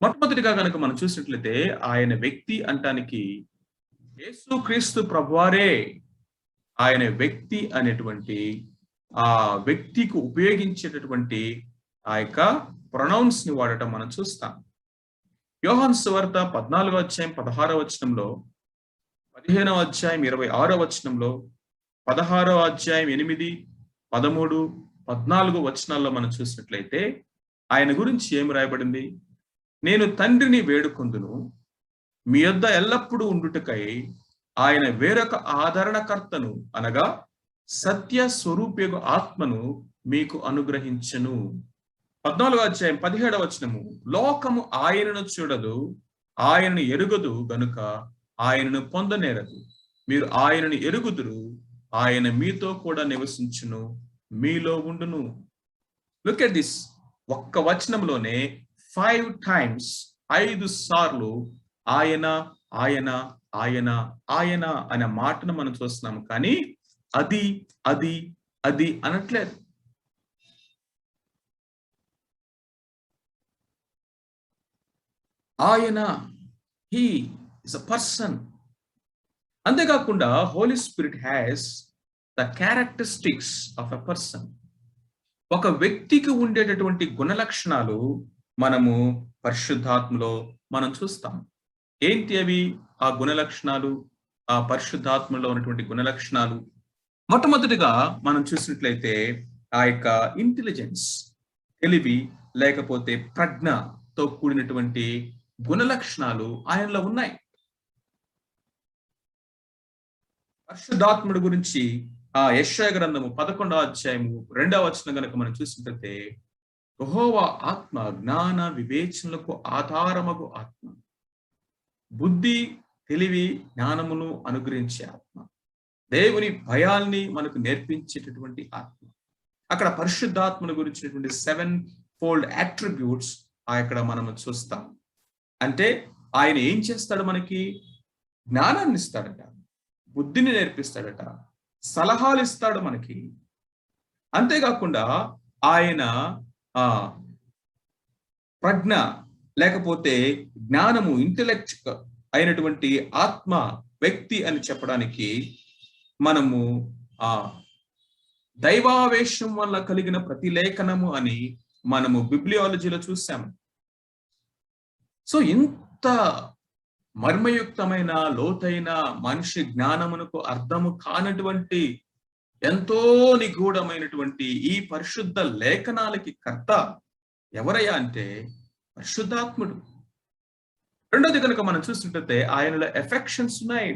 మొట్టమొదటిగా కనుక మనం చూసినట్లయితే ఆయన వ్యక్తి అంటానికి యేసుక్రీస్తు ప్రభువారే ఆయన వ్యక్తి అనేటువంటి ఆ వ్యక్తికి ఉపయోగించేటటువంటి ఆ యొక్క ప్రొనౌన్స్ ని వాడటం మనం చూస్తాం. యోహాను సువార్త 14వ అధ్యాయం 16వ వచనంలో, 15వ అధ్యాయం 26వ వచనంలో, 16వ అధ్యాయం 8, 13, 14 వచనాల్లో మనం చూసినట్లయితే ఆయన గురించి ఏం రాయబడింది? నేను తండ్రిని వేడుకొందును, మీ యొద్ద ఎల్లప్పుడూ ఉండుటకై ఆయన వేరొక ఆదరణకర్తను అనగా సత్య స్వరూపయోగ ఆత్మను మీకు అనుగ్రహించను. 14వ అధ్యాయం 17వ వచనము, లోకము ఆయనను చూడదు, ఆయనను ఎరుగదు గనుక ఆయనను పొందనేరదు. మీరు ఆయనను ఎరుగుదురు, ఆయన మీతో కూడా నివసించును, మీలో ఉండును. Look at this. ఒక్క వచనంలోనే 5 times 5 సార్లు ఆయన ఆయన ఆయన ఆయన అనే మాటను మనం చూస్తున్నాము. కానీ అది అది అది అనట్లేదు. ఆయన, హీ ఇస్ అ పర్సన్. అంతేకాకుండా Holy Spirit has the characteristics of a person. ఒక వ్యక్తికి ఉండేటటువంటి గుణలక్షణాలు మనము పరిశుద్ధాత్మలో మనం చూస్తాం. ఏంటి అవి ఆ గుణలక్షణాలు? ఆ పరిశుద్ధాత్మలో ఉన్నటువంటి గుణలక్షణాలు మొట్టమొదటిగా మనం చూసినట్లయితే ఆ యొక్క ఇంటెలిజెన్స్, తెలివి లేకపోతే ప్రజ్ఞతో కూడినటువంటి గుణలక్షణాలు ఆయనలో ఉన్నాయి. పరిశుద్ధాత్ముడి గురించి ఆ యెషయా గ్రంథము 11వ అధ్యాయము 2వ వచనం గనుక మనం చూసినట్లయితే, యెహోవా ఆత్మ జ్ఞాన వివేచనలకు ఆధారమగు ఆత్మ, బుద్ధి తెలివి జ్ఞానమును అనుగ్రహించే ఆత్మ, దేవుని భయాల్ని మనకు నేర్పించేటటువంటి ఆత్మ. అక్కడ పరిశుద్ధాత్మను గురించినటువంటి 7-fold అట్రిబ్యూట్స్ అక్కడ మనము చూస్తాం. అంటే ఆయన ఏం చేస్తాడు? మనకి జ్ఞానాన్ని ఇస్తాడట, బుద్ధిని నేర్పిస్తాడట, సలహాలు ఇస్తాడు మనకి. అంతేకాకుండా ఆయన ప్రజ్ఞ లేకపోతే జ్ఞానము, ఇంటెలెక్ట్ అయినటువంటి ఆత్మ వ్యక్తి అని చెప్పడానికి మనము దైవావేశం వల్ల కలిగిన ప్రతిలేఖనము అని మనము బిబ్లియాలజీలో చూసాము. సో ఇంత మర్మయుక్తమైన లోతైన మనిషి జ్ఞానమునకు అర్థము కానటువంటి ఎంతో నిగూఢమైనటువంటి ఈ పరిశుద్ధ లేఖనాలకి కర్త ఎవరయ్యా అంటే పరిశుద్ధాత్ముడు. రెండోది కనుక మనం చూస్తుంటే ఆయనలో ఎఫెక్షన్స్ ఉన్నాయి,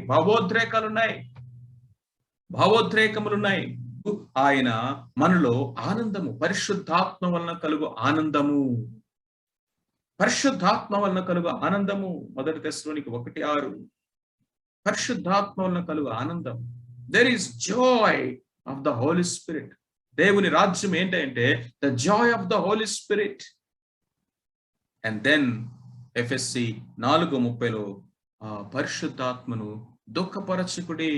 భావోద్రేకములున్నాయి. ఆయన మనలో ఆనందము, పరిశుద్ధాత్మ వలన కలుగు ఆనందము, పరిశుద్ధాత్మ వలన కలుగు ఆనందము. 1 తెస్సలోనికీ 1:6. పరిశుద్ధాత్మ వలన కలుగు ఆనందం. There is joy of the Holy Spirit. దేవుని రాజ్యం ఏంటంటే the joy of the Holy Spirit. And then ఎఫెస్సి 4:30లో పరిశుద్ధాత్మను దుఃఖపరచుకుడి,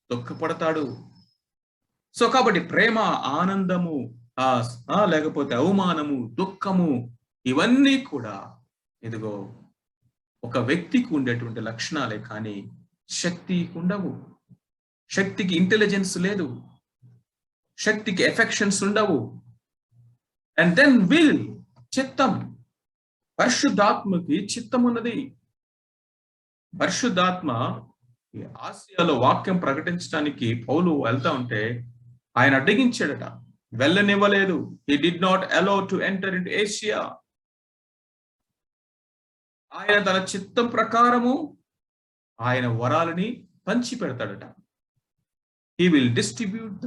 దుఃఖపడతాడు. సో కాబట్టి ప్రేమ, ఆనందము, లేకపోతే అవమానము, దుఃఖము, ఇవన్నీ కూడా ఇదిగో ఒక వ్యక్తికి ఉండేటువంటి లక్షణాలే, కానీ శక్తికి ఉండవు. శక్తికి ఇంటెలిజెన్స్ లేదు, శక్తికి ఎఫెక్షన్స్ ఉండవు. అండ్ దెన్ విల్, చిత్తం, పరిశుద్ధాత్మకి చిత్తం ఉన్నది. పరిశుద్ధాత్మ ఆసియాలో వాక్యం ప్రకటించడానికి పౌలు వెళ్తా ఉంటే ఆయన అడ్డగించాడట, వెళ్ళనివ్వలేదు. he did not allow to enter into Asia. ఆయన తన చిత్తం ప్రకారము ఆయన వరాలని పంచి పెడతాడట. he will distribute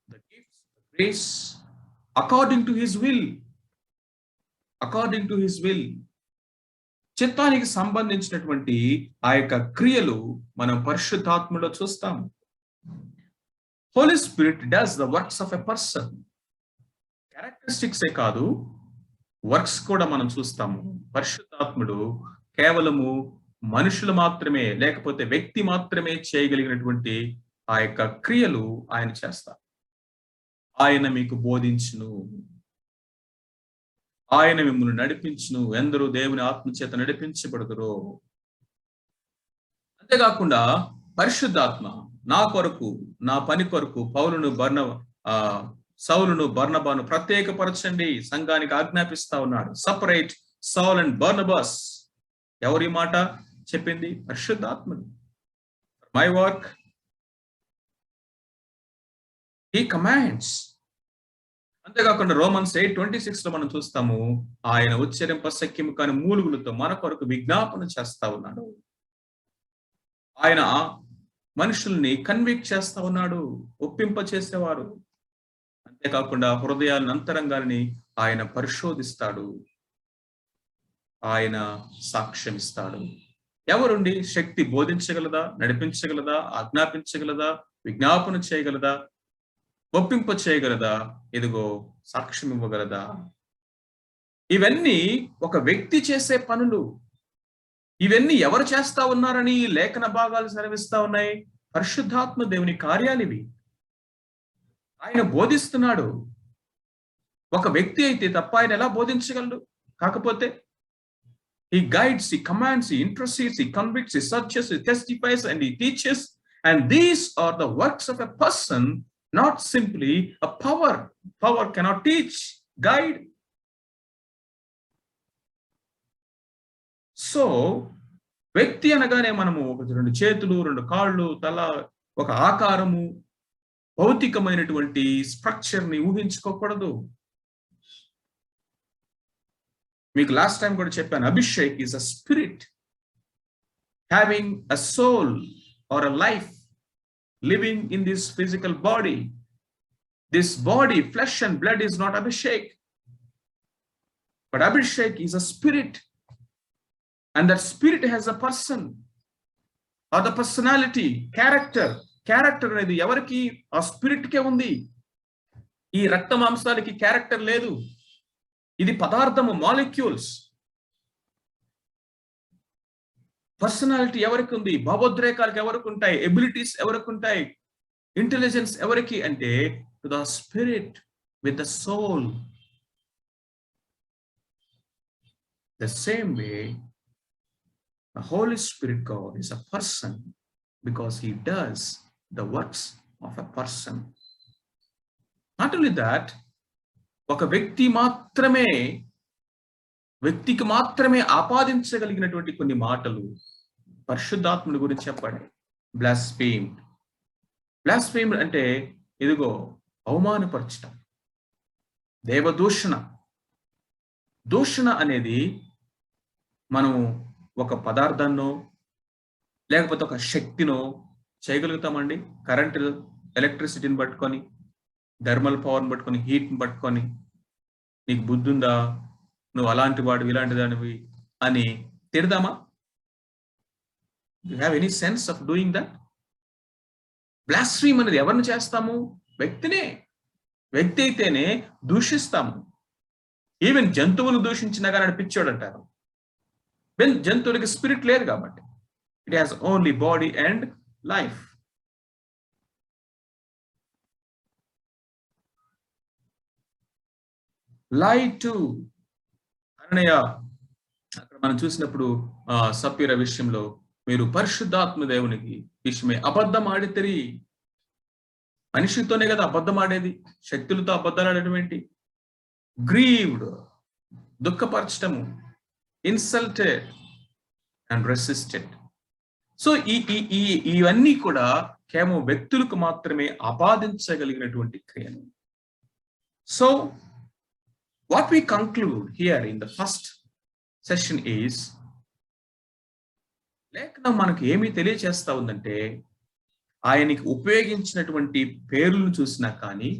the gifts, the grace according to his will. according to his will. చిత్తానికి సంబంధించినటువంటి ఆ యొక్క క్రియలు మనం పరిశుద్ధాత్మలో చూస్తాము. Holy Spirit does the works of a person. క్యారెక్టరిస్టిక్సే కాదు, వర్క్స్ కూడా మనం చూస్తాము. పరిశుద్ధాత్ముడు కేవలము మనుషులు మాత్రమే, లేకపోతే వ్యక్తి మాత్రమే చేయగలిగినటువంటి ఆ యొక్క క్రియలు ఆయన చేస్తారు. ఆయన మీకు బోధించును, ఆయన మిమ్మల్ని నడిపించును, ఎందరూ దేవుని ఆత్మ చేత నడిపించబడుదురో. అంతేకాకుండా పరిశుద్ధాత్మ నా కొరకు, నా పని కొరకు సౌలును బర్నబాను ప్రత్యేకపరచండి, సంఘానికి ఆజ్ఞాపిస్తా ఉన్నాడు. Separate Saul and Barnabas. ఎవరి మాట చెప్పింది? పరిశుద్ధాత్మను. My work he commands. అంతేకాకుండా రోమన్స్ 8:26 లో మనం చూస్తాము, ఆయన ఉచ్చరింప శక్యము కాని మూలుగులతో మన కొరకు విజ్ఞాపన చేస్తా ఉన్నాడు. ఆయన మనుషుల్ని కన్విక్ట్ చేస్తా ఉన్నాడు, ఒప్పింప చేసేవారు. అంతేకాకుండా హృదయాల అంతరంగాన్ని ఆయన పరిశోధిస్తాడు, ఆయన సాక్ష్యమిస్తాడు. ఎవరుండి శక్తి బోధించగలదా, నడిపించగలదా, ఆజ్ఞాపించగలదా, విజ్ఞాపన చేయగలదా, ఒప్పింప చేయగలదా, ఇదిగో సాక్ష్యం ఇవ్వగలదా? ఇవన్నీ ఒక వ్యక్తి చేసే పనులు. ఇవన్నీ ఎవరు చేస్తా ఉన్నారని లేఖన భాగాలు సెలవిస్తా ఉన్నాయి? పరిశుద్ధాత్మ దేవుని కార్యాలు ఇవి. ఆయన బోధిస్తున్నాడు. ఒక వ్యక్తి అయితే తప్ప ఆయన ఎలా బోధించగలడు? కాకపోతే he guides, he commands, he intercedes, he convicts, he searches, he testifies, and he teaches. And these are the works of a person, not simply a power. Power cannot teach, guide. So వ్యక్తి అనగానే మనము రెండు చేతులు, రెండు కాళ్ళు, తల, ఒక ఆకారము, భౌతికమైనటువంటి స్ట్రక్చర్ ని ఊహించుకోకూడదు. మీకు లాస్ట్ టైం కూడా చెప్పాను, Abhishek is a spirit having a soul or a life living in this physical body. This body, flesh and blood, is not Abhishek, but Abhishek is a spirit, and that spirit has a person or the personality, character. Character అనేది ఎవరికి? ఆ spirit కే ఉంది. ఈ రక్త మాంసాలకి character లేదు. ఇది పదార్థము, molecules. Personality ఎవరికి ఉంది? భావోద్రేకాలకు ఎవరికి ఉంటాయి? ఎబిలిటీస్ ఎవరికి ఉంటాయి? ఇంటెలిజెన్స్ ఎవరికి అంటే to the spirit with the soul. The same way the Holy Spirit God is a person because he does the works of a person. Not only that, ఒక వ్యక్తికి మాత్రమే ఆపాదించగలిగినటువంటి కొన్ని మాటలు పరిశుద్ధాత్ముడి గురించి చెప్పండి. బ్లాస్ఫేమ్డ్. బ్లాస్ఫేమ్డ్ అంటే ఇదిగో అవమానపరచటం, దేవదూషణ. దూషణ అనేది మనం ఒక పదార్థాన్నో లేకపోతే ఒక శక్తినో చేయగలుగుతామండి. కరెంటు, ఎలక్ట్రిసిటీని పట్టుకొని, థర్మల్ పవర్ని పట్టుకొని, హీట్ని పట్టుకొని, నీకు బుద్ధి ఉందా, నువ్వు అలాంటి వాడు, ఇలాంటి దానివి అని తిడదామా? You have any sense of doing that? Blaspheme అనేది ఎవరిని చేస్తాము? వ్యక్తినే. వ్యక్తి అయితేనే దూషిస్తాము. ఈవెన్ జంతువులు దూషించినా కానీ పిచ్చోడు అంటారు. జంతువులకి స్పిరిట్ లేదు కాబట్టి. It has only body and life. Lie to Ananias అక్కడ మనం చూసినప్పుడు సప్పీర విషయంలో, మీరు పరిశుద్ధాత్మ దేవునికి విషయమే అబద్ధం ఆడితే. మనిషితోనే కదా అబద్ధం ఆడేది, శక్తులతో అబద్ధాలు ఆడటం ఏంటి? గ్రీవ్డ్, దుఃఖపరచటము, ఇన్సల్టెడ్ అండ్ రెసిస్టెడ్. సో ఇవన్నీ కూడా కేవలం వ్యక్తులకు మాత్రమే ఆపాదించగలిగినటువంటి క్రియలు. So what we conclude here in the first session is, లేఖనం మనకు ఏమి తెలియచేస్తా ఉందంటే, ఆయనకి ఉపయోగించినటువంటి పేర్లను చూసినా కానీ,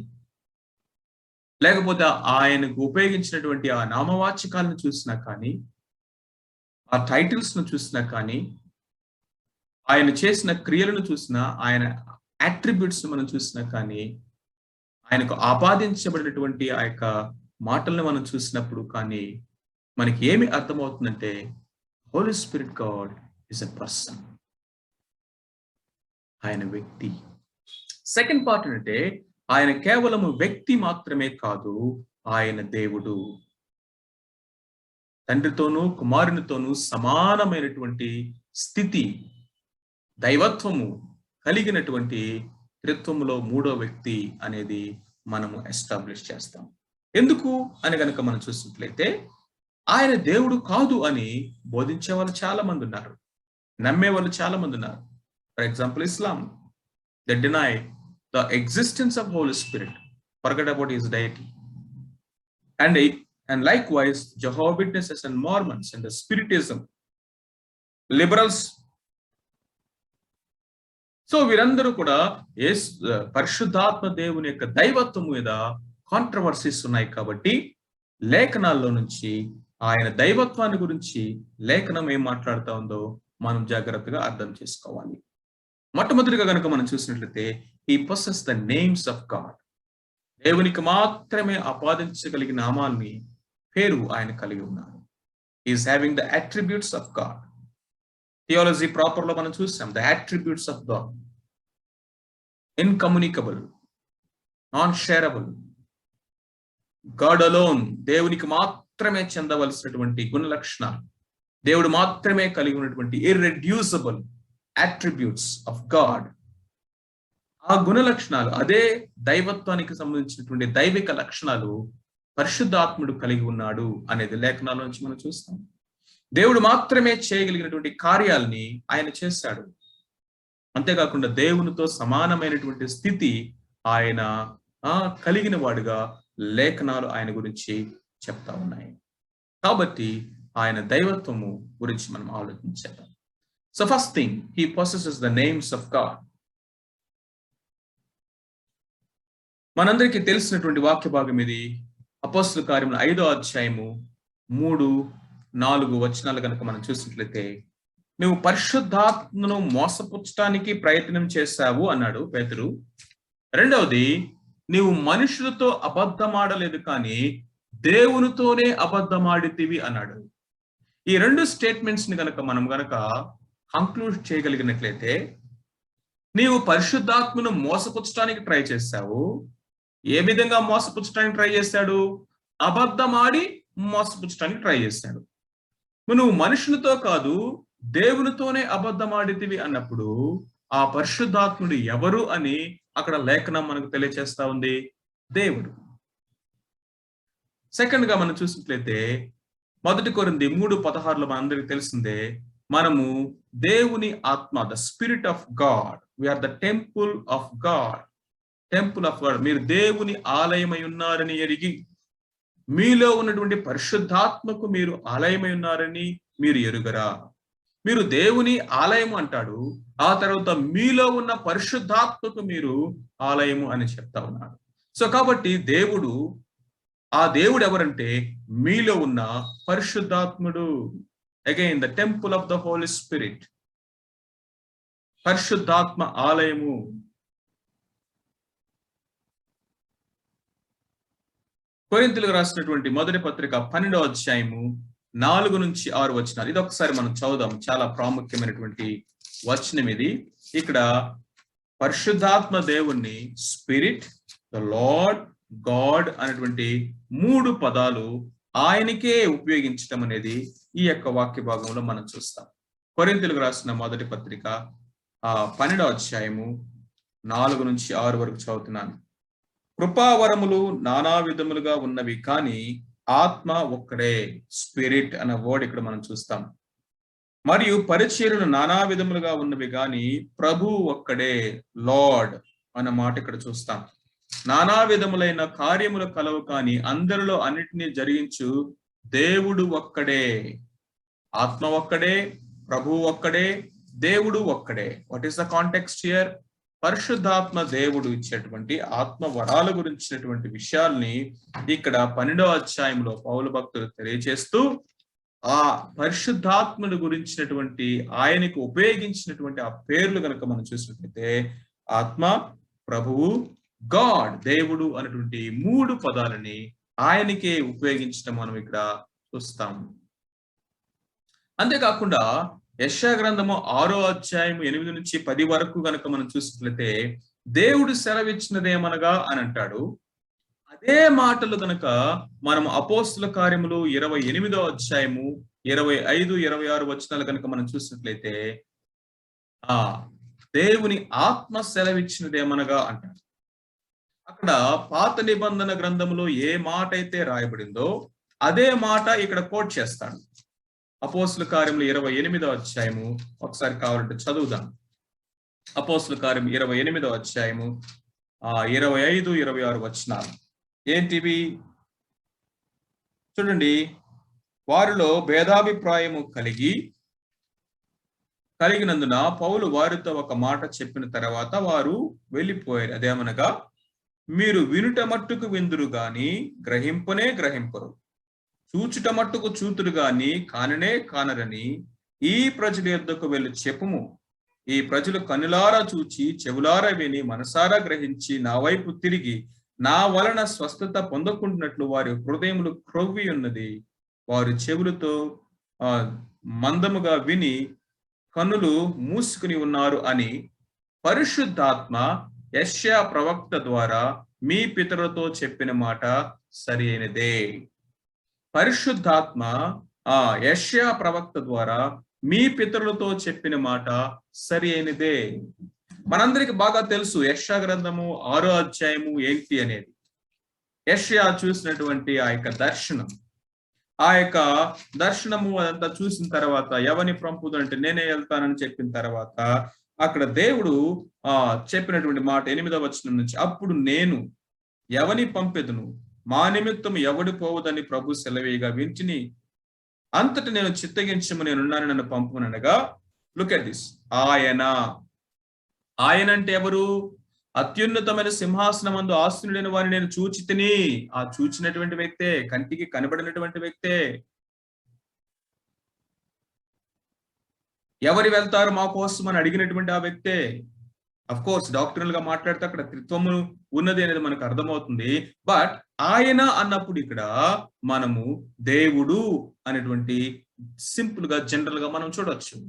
లేకపోతే ఆయనకు ఉపయోగించినటువంటి ఆ నామవాచకాలను చూసినా కానీ, ఆ టైటిల్స్ ను చూసినా కానీ, ఆయన చేసిన క్రియలను చూసినా, ఆయన అట్రిబ్యూట్స్ మనం చూసినా కానీ, ఆయనకు ఆపాదించబడినటువంటి ఆ యొక్క మాటలను మనం చూసినప్పుడు కానీ మనకి ఏమి అర్థమవుతుందంటే, Holy Spirit God is a person, ఆయన వ్యక్తి. సెకండ్ పార్ట్ అంటే, ఆయన కేవలం వ్యక్తి మాత్రమే కాదు, ఆయన దేవుడు. తండ్రితోనూ కుమారునితోనూ సమానమైనటువంటి స్థితి, దైవత్వము కలిగినటువంటి త్రిత్వములో మూడో వ్యక్తి అనేది మనము ఎస్టాబ్లిష్ చేస్తాం. ఎందుకు అని కనుక మనం చూసినట్లయితే, ఆయన దేవుడు కాదు అని బోధించే వాళ్ళు చాలా మంది ఉన్నారు, నమ్మే వాళ్ళు చాలా మంది ఉన్నారు. For example Islam, they deny the existence of Holy Spirit, forget about his deity. And likewise Jehovah's Witnesses and Mormons and the Spiritism, liberals. So వీరందరూ కూడా పరిశుద్ధాత్మ దేవుని యొక్క దైవత్వం మీద కాంట్రవర్సీస్ ఉన్నాయి. కాబట్టి లేఖనాల్లో నుంచి ఆయన దైవత్వాన్ని గురించి లేఖనం ఏం మాట్లాడుతూ ఉందో మనం జాగ్రత్తగా అర్థం చేసుకోవాలి. మొట్టమొదటిగా కనుక మనం చూసినట్లయితే, he possesses the names of God. దేవునికి మాత్రమే ఆపాదించగలిగిన నామాల్ని, పేరు ఆయన కలిగి ఉన్నారు. he is having the attributes of God. Theology proper లో మనం చూసాం, the attributes of God: incommunicable, non-shareable, God alone, దేవునికి మాత్రమే చెందవలసినటువంటి గుణ లక్షణాలు, దేవుడు మాత్రమే కలిగి ఉన్నటువంటి irreducible attributes of God. ఆ గుణ లక్షణాలు, అదే దైవత్వానికి సంబంధించినటువంటి దైవిక లక్షణాలు పరిశుద్ధాత్ముడు కలిగి ఉన్నాడు అనేది లేఖనాల నుంచి మనం చూస్తాం. దేవుడు మాత్రమే చేయగలిగినటువంటి కార్యాలని ఆయన చేశాడు. అంతేకాకుండా దేవునితో సమానమైనటువంటి స్థితి ఆయన కలిగిన వాడుగా లేఖనాలు ఆయన గురించి చెప్తా ఉన్నాయి. కాబట్టి ఆయన దైవత్వము గురించి మనం ఆలోచించాలి. So first thing, he possesses the names of God. మనందరికీ తెలిసినటువంటి వాక్య భాగం ఇది. అపోస్తలుల కార్యములు 5వ అధ్యాయము 3-4 వచనాలు కనుక మనం చూసినట్లయితే, నువ్వు పరిశుద్ధాత్మను మోసపుచ్చటానికి ప్రయత్నం చేశావు అన్నాడు పేతురు. రెండవది, నీవు మనుషులతో అబద్ధమాడలేదు కానీ దేవునితోనే అబద్ధమాడితివి అన్నాడు. ఈ రెండు స్టేట్మెంట్స్ ని మనం గనక కంక్లూడ్ చేయగలిగినట్లయితే, నీవు పరిశుద్ధాత్మను మోసపుచ్చటానికి ట్రై చేశావు. ఏ విధంగా మోసపుచ్చటానికి ట్రై చేశాడు? అబద్ధమాడి మోసపుచ్చటానికి ట్రై చేశాడు. నువ్వు మనుషులతో కాదు దేవునితోనే అబద్ధమాడితివి అన్నప్పుడు ఆ పరిశుద్ధాత్ముడు ఎవరు అని అక్కడ లేఖనం మనకు తెలియచేస్తా ఉంది, దేవుడు. సెకండ్ గా మనం చూసినట్లయితే 1 కొరింథీ 3:16 మనందరికి తెలిసిందే, మనము దేవుని ఆత్మ, the spirit of God, we are the temple of God. Temple of God, మీరు దేవుని ఆలయమై ఉన్నారని ఎరిగి, మీలో ఉన్నటువంటి పరిశుద్ధాత్మకు మీరు ఆలయమై ఉన్నారని మీరు ఎరుగరా? మీరు దేవుని ఆలయము అంటాడు, ఆ తర్వాత మీలో ఉన్న పరిశుద్ధాత్మకు మీరు ఆలయము అని చెప్తా ఉన్నాడు. సో కాబట్టి ఆ దేవుడు ఎవరంటే మీలో ఉన్న పరిశుద్ధాత్ముడు. Again the temple of the Holy Spirit, పరిశుద్ధాత్మ ఆలయము. కొరింథీయులకు రాసినటువంటి మొదటి పత్రిక 12వ అధ్యాయము 4-6 వచనాలు. ఇది ఒకసారి మనం చదువుదాం. చాలా ప్రాముఖ్యమైనటువంటి వచనం ఇది. ఇక్కడ పరిశుద్ధాత్మ దేవుణ్ణి స్పిరిట్, ద లార్డ్, గాడ్ అనేటువంటి 3 పదాలు ఆయనకే ఉపయోగించడం అనేది ఈ యొక్క వాక్య భాగంలో మనం చూస్తాం. కొరింథీయులకు రాసిన మొదటి పత్రిక 12వ అధ్యాయము 4-6 వరకు చదువుతున్నాను. కృపావరములు నానా విధములుగా ఉన్నవి, కానీ ఆత్మ ఒక్కడే, స్పిరిట్ అన్న వర్డ్ ఇక్కడ మనం చూస్తాం. మరియు పరిచర్యలు నానా విధములుగా ఉన్నవి గాని ప్రభు ఒక్కడే, లార్డ్ అన్న మాట ఇక్కడ చూస్తాం. నానా విధములైన కార్యములు కలవు కానీ అందరిలో అన్నిటినీ జరిగించు దేవుడు ఒక్కడే. ఆత్మ ఒక్కడే, ప్రభు ఒక్కడే, దేవుడు ఒక్కడే. What is the context here? పరిశుద్ధాత్మ దేవుడు ఇచ్చేటువంటి ఆత్మ వరాల గురించినటువంటి విషయాల్ని ఇక్కడ 12వ అధ్యాయంలో పౌలు భక్తులు తెలియజేస్తూ ఆ పరిశుద్ధాత్మను గురించినటువంటి ఆయనకు ఉపయోగించినటువంటి ఆ పేర్లు కనుక మనం చూసినట్లయితే ఆత్మ, ప్రభువు, గాడ్, దేవుడు అనేటువంటి 3 పదాలని ఆయనకే ఉపయోగించడం మనం ఇక్కడ చూస్తాం. అంతేకాకుండా యెషయా గ్రంథము 6వ అధ్యాయం 8 నుంచి 10 వరకు కనుక మనం చూసినట్లయితే దేవుడు సెలవిచ్చినదేమనగా అని అంటాడు. అదే మాటలు గనక మనం అపోస్తుల కార్యములు 28వ అధ్యాయము 25, 26 వచనాలు కనుక మనం చూసినట్లయితే దేవుని ఆత్మ సెలవిచ్చినదేమనగా అంటాడు. అక్కడ పాత నిబంధన గ్రంథములో ఏ మాట అయితే రాయబడిందో అదే మాట ఇక్కడ కోట్ చేస్తాడు. అపోస్తుల కార్యములు 28వ అధ్యాయము ఒకసారి కావాలంటే చదువుదాం. అపోస్తుల కార్యం 28వ అధ్యాయము 25, 26 వచనాలు ఏంటివి చూడండి. వారిలో భేదాభిప్రాయము కలిగినందున పౌలు వారితో ఒక మాట చెప్పిన తర్వాత వారు వెళ్ళిపోయారు. అదేమనగా, మీరు వినుట మట్టుకు విందురు గాని గ్రహింపనే గ్రహింపరు, చూచుట మట్టుకు చూతురు గాని కాననే కానరని ఈ ప్రజల యొద్దకు వెళ్ళి చెప్పుము. ఈ ప్రజలు కన్నులారా చూచి చెవులారా విని మనసారా గ్రహించి నా వైపు తిరిగి నా వలన స్వస్థత పొందకుంటున్నట్లు వారి హృదయములు క్రొవ్వి ఉన్నది. వారు చెవులతో మందముగా విని కన్నులు మూసుకుని ఉన్నారు అని పరిశుద్ధాత్మ యెషయా ప్రవక్త ద్వారా మీ పితరులతో చెప్పిన మాట సరి అయినదే. పరిశుద్ధాత్మ యెషయా ప్రవక్త ద్వారా మీ పితరులతో చెప్పిన మాట సరి అయినదే. మనందరికి బాగా తెలుసు యెషయా గ్రంథము 6వ అధ్యాయము ఏంటి అనేది. యెషయా చూసినటువంటి ఆ యొక్క దర్శనము అదంతా చూసిన తర్వాత ఎవరిని పంపుదు అంటే నేనే వెళ్తానని చెప్పిన తర్వాత అక్కడ దేవుడు చెప్పినటువంటి మాట 8వ వచనం నుంచి, అప్పుడు నేను ఎవని పంపెదును, మా నిమిత్తం ఎవడు పోవదని ప్రభు సెలవేయగా వింటిని, అంతటి నేను చిత్తగించము నేనున్నాను, నన్ను పంపుననగా. Look at this. ఆయన అంటే ఎవరు? అత్యున్నతమైన సింహాసనమందు ఆసీనుడైన వారిని నేను చూచితిని. ఆ చూచినటువంటి వ్యక్తే, కంటికి కనబడినటువంటి వ్యక్తే. ఎవరు వెళ్తారు మా కోసం అని అడిగినటువంటి ఆ వ్యక్తే. అఫ్ కోర్స్ డాక్టరల్ గా మాట్లాడితే అక్కడ త్రిత్వము ఉన్నది అనేది మనకు అర్థమవుతుంది. బట్ ఆయన అన్నప్పుడు ఇక్కడ మనము దేవుడు అనేటువంటి సింపుల్ గా జనరల్ గా మనం చూడొచ్చు.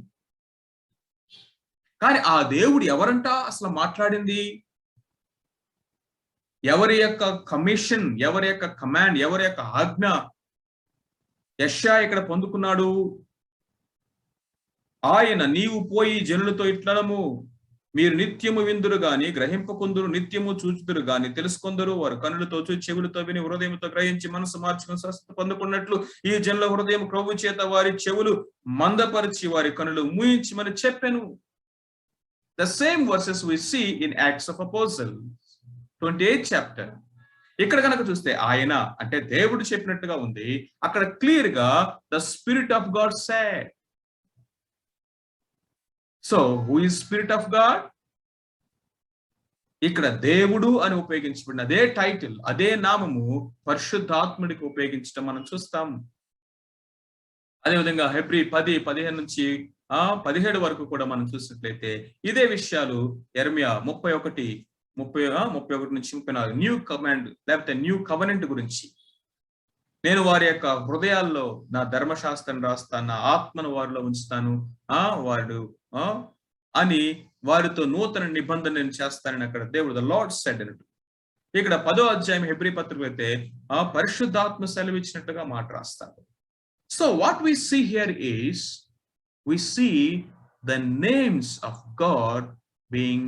కానీ ఆ దేవుడు ఎవరంట అసలు మాట్లాడింది? ఎవరి యొక్క కమిషన్, ఎవరి యొక్క కమాండ్, ఎవరి యొక్క ఆజ్ఞ యెషయా ఇక్కడ పొందుకున్నాడు? ఆయన, నీవు పోయి జనులతో ఇట్లనము, మీరు నిత్యము విందురు గాని గ్రహింపకుందురు, నిత్యము చూచుదురు గాని తెలుసుకొందరు. వారు కన్నులతో చూచి చెవులతో విని హృదయంతో గ్రహించి మనసు మార్చుకుని స్వస్థత పొందుకున్నట్లు ఈ జనుల హృదయం ప్రభు చేత వారి చెవులు మందపరిచి వారి కన్నులు మూయించమని చెప్పెను. The same verses we see in Acts of Apostles 28th chapter. ఇక్కడ కనుక చూస్తే ఆయన అంటే దేవుడు చెప్పినట్టుగా ఉంది. అక్కడ క్లియర్ గా the Spirit of God said. So who is Spirit of God? ఇక్కడ దేవుడు అని ఉపయోగించబడిన అదే టైటిల్, అదే నామము పరిశుద్ధాత్ముడికి ఉపయోగించడం మనం చూస్తాం. అదేవిధంగా హెబ్రీ 10, 15 నుంచి 17 వరకు కూడా మనం చూసినట్లయితే ఇదే విషయాలు యెర్మయా 31 నుంచి 34 న్యూ కమాండ్ లేకపోతే న్యూ కవెనెంట్ గురించి, నేను వారి యొక్క హృదయాల్లో నా ధర్మశాస్త్రాన్ని రాస్తాను, నా ఆత్మను వారిలో ఉంచుతాను, వాడు అని వారితో నూతన నిబంధన నేను చేస్తానని అక్కడ దేవుడు ద లార్డ్ సెడ్ అన్నట్టు. ఇక్కడ 10వ అధ్యాయం హెబ్రీ పత్రిక అయితే పరిశుద్ధాత్మ సెలవిచ్చినట్టుగా మాట రాస్తారు. So what we see here is we see the names of God being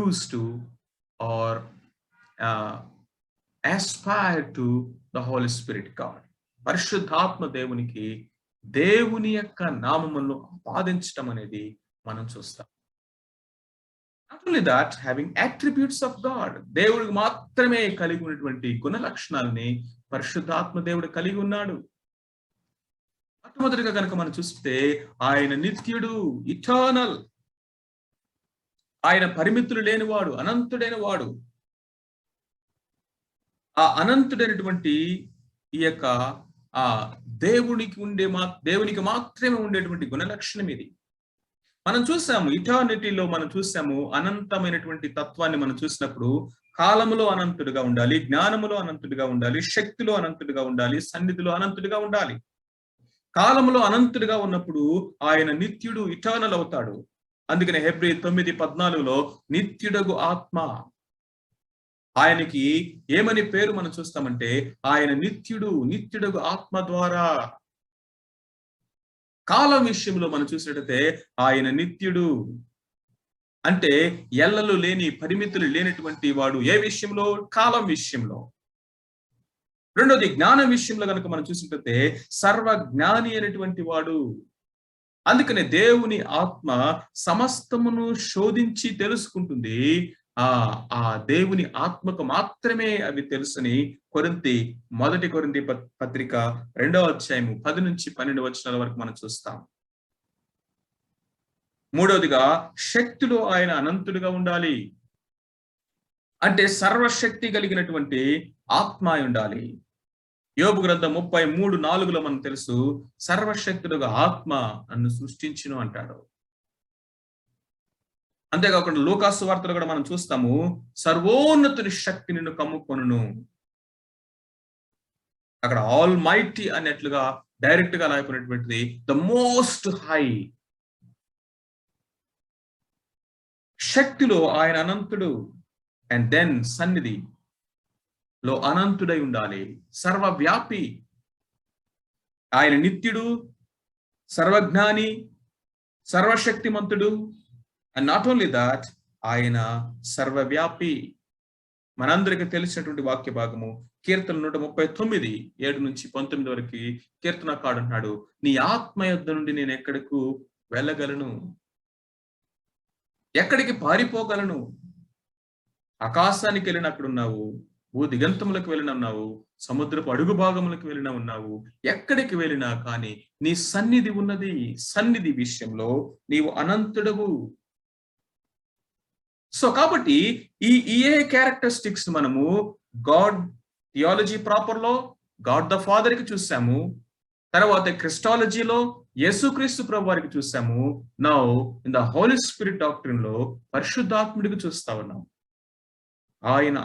used to or aspire to the Holy Spirit God. పరిశుద్ధాత్మ దేవునికి దేవుని యొక్క నామములను ఆపాదించటం అనేది మనం చూస్తాం. Not only that, having attributes of God, దేవుడికి మాత్రమే కలిగి ఉన్నటువంటి గుణ లక్షణాలని పరిశుద్ధాత్మ దేవుడు కలిగి ఉన్నాడు. మొట్టమొదటిగా కనుక మనం చూస్తే ఆయన నిత్యుడు, ఇటర్నల్. ఆయన పరిమితులు లేనివాడు, అనంతుడైన వాడు. ఆ అనంతుడైనటువంటి ఈ యొక్క ఆ దేవునికి మాత్రమే ఉండేటువంటి గుణలక్షణం ఇది. మనం చూసాము, ఇటర్నిటీలో మనం చూసాము, అనంతమైనటువంటి తత్వాన్ని మనం చూసినప్పుడు కాలములో అనంతుడిగా ఉండాలి, జ్ఞానములో అనంతుడిగా ఉండాలి, శక్తిలో అనంతుడిగా ఉండాలి, సన్నిధిలో అనంతుడిగా ఉండాలి. కాలములో అనంతుడిగా ఉన్నప్పుడు ఆయన నిత్యుడు, ఇటర్నల్ అవుతాడు. అందుకనే హెబ్రీ 9:14 నిత్యుడగు ఆత్మ, ఆయనకి ఏమని పేరు మనం చూస్తామంటే ఆయన నిత్యుడగు ఆత్మ ద్వారా. కాలం విషయంలో మనం చూసినట్టయితే ఆయన నిత్యుడు అంటే ఎల్లలు లేని, పరిమితులు లేనటువంటి వాడు. ఏ విషయంలో? కాలం విషయంలో. రెండోది, జ్ఞానం విషయంలో కనుక మనం చూసినట్టయితే సర్వజ్ఞాని అయినటువంటి వాడు. అందుకనే దేవుని ఆత్మ సమస్తమును శోధించి తెలుసుకుంటుంది. ఆ దేవుని ఆత్మకు మాత్రమే అవి తెలుసని మొదటి కొరింథీ పత్రిక 2వ అధ్యాయము 10 నుంచి 12 వచనాల వరకు మనం చూస్తాం. మూడవదిగా, శక్తిలో ఆయన అనంతుడిగా ఉండాలి. అంటే సర్వశక్తి కలిగినటువంటి ఆత్మ ఉండాలి. యోబు గ్రంథం 33:4 మనం తెలుసు, సర్వశక్తుడుగా ఆత్మ నన్ను సృష్టించును అంటాడు. అంతేకాకుండా లూకాసు వార్తలు కూడా మనం చూస్తాము, సర్వోన్నతుని శక్తి నిన్ను కమ్ముకొనును. అక్కడ ఆల్ మైటీ అన్నట్లుగా డైరెక్ట్ గా రాయకున్నటువంటిది ద మోస్ట్ హై. శక్తిలో ఆయన అనంతుడు, అండ్ దెన్ సన్నిధిలో అనంతుడై ఉండాలి. సర్వవ్యాపి, ఆయన నిత్యుడు, సర్వజ్ఞాని, సర్వశక్తిమంతుడు. అండ్ నాట్ ఓన్లీ దాట్, ఆయన సర్వవ్యాపి. మనందరికీ తెలిసినటువంటి వాక్య భాగము కీర్తన 139, 7 నుంచి 19 వరకు కీర్తనకారుడు అంటున్నాడు, నీ ఆత్మ యొద్ద నుండి నేను ఎక్కడకు వెళ్ళగలను? ఎక్కడికి పారిపోగలను? ఆకాశానికి వెళ్ళిన అక్కడ ఉన్నావు, దిగంతములకు వెళ్ళిన ఉన్నావు, సముద్రపు అడుగు భాగములకు వెళ్ళిన ఉన్నావు. ఎక్కడికి వెళ్ళినా కానీ నీ సన్నిధి ఉన్నది. సన్నిధి విషయంలో నీవు అనంతుడవు. సో కాబట్టి ఈ క్యారెక్టరిస్టిక్స్ మనము గాడ్ థియాలజీ ప్రాపర్ లో గాడ్ ద ఫాదర్ కి చూసాము. తర్వాత క్రిస్టాలజీలో యేసుక్రీస్తు ప్రభు వారికి చూసాము. Now in the Holy Spirit doctrine లో పరిశుద్ధాత్ముడికి చూస్తా ఉన్నాం. ఆయన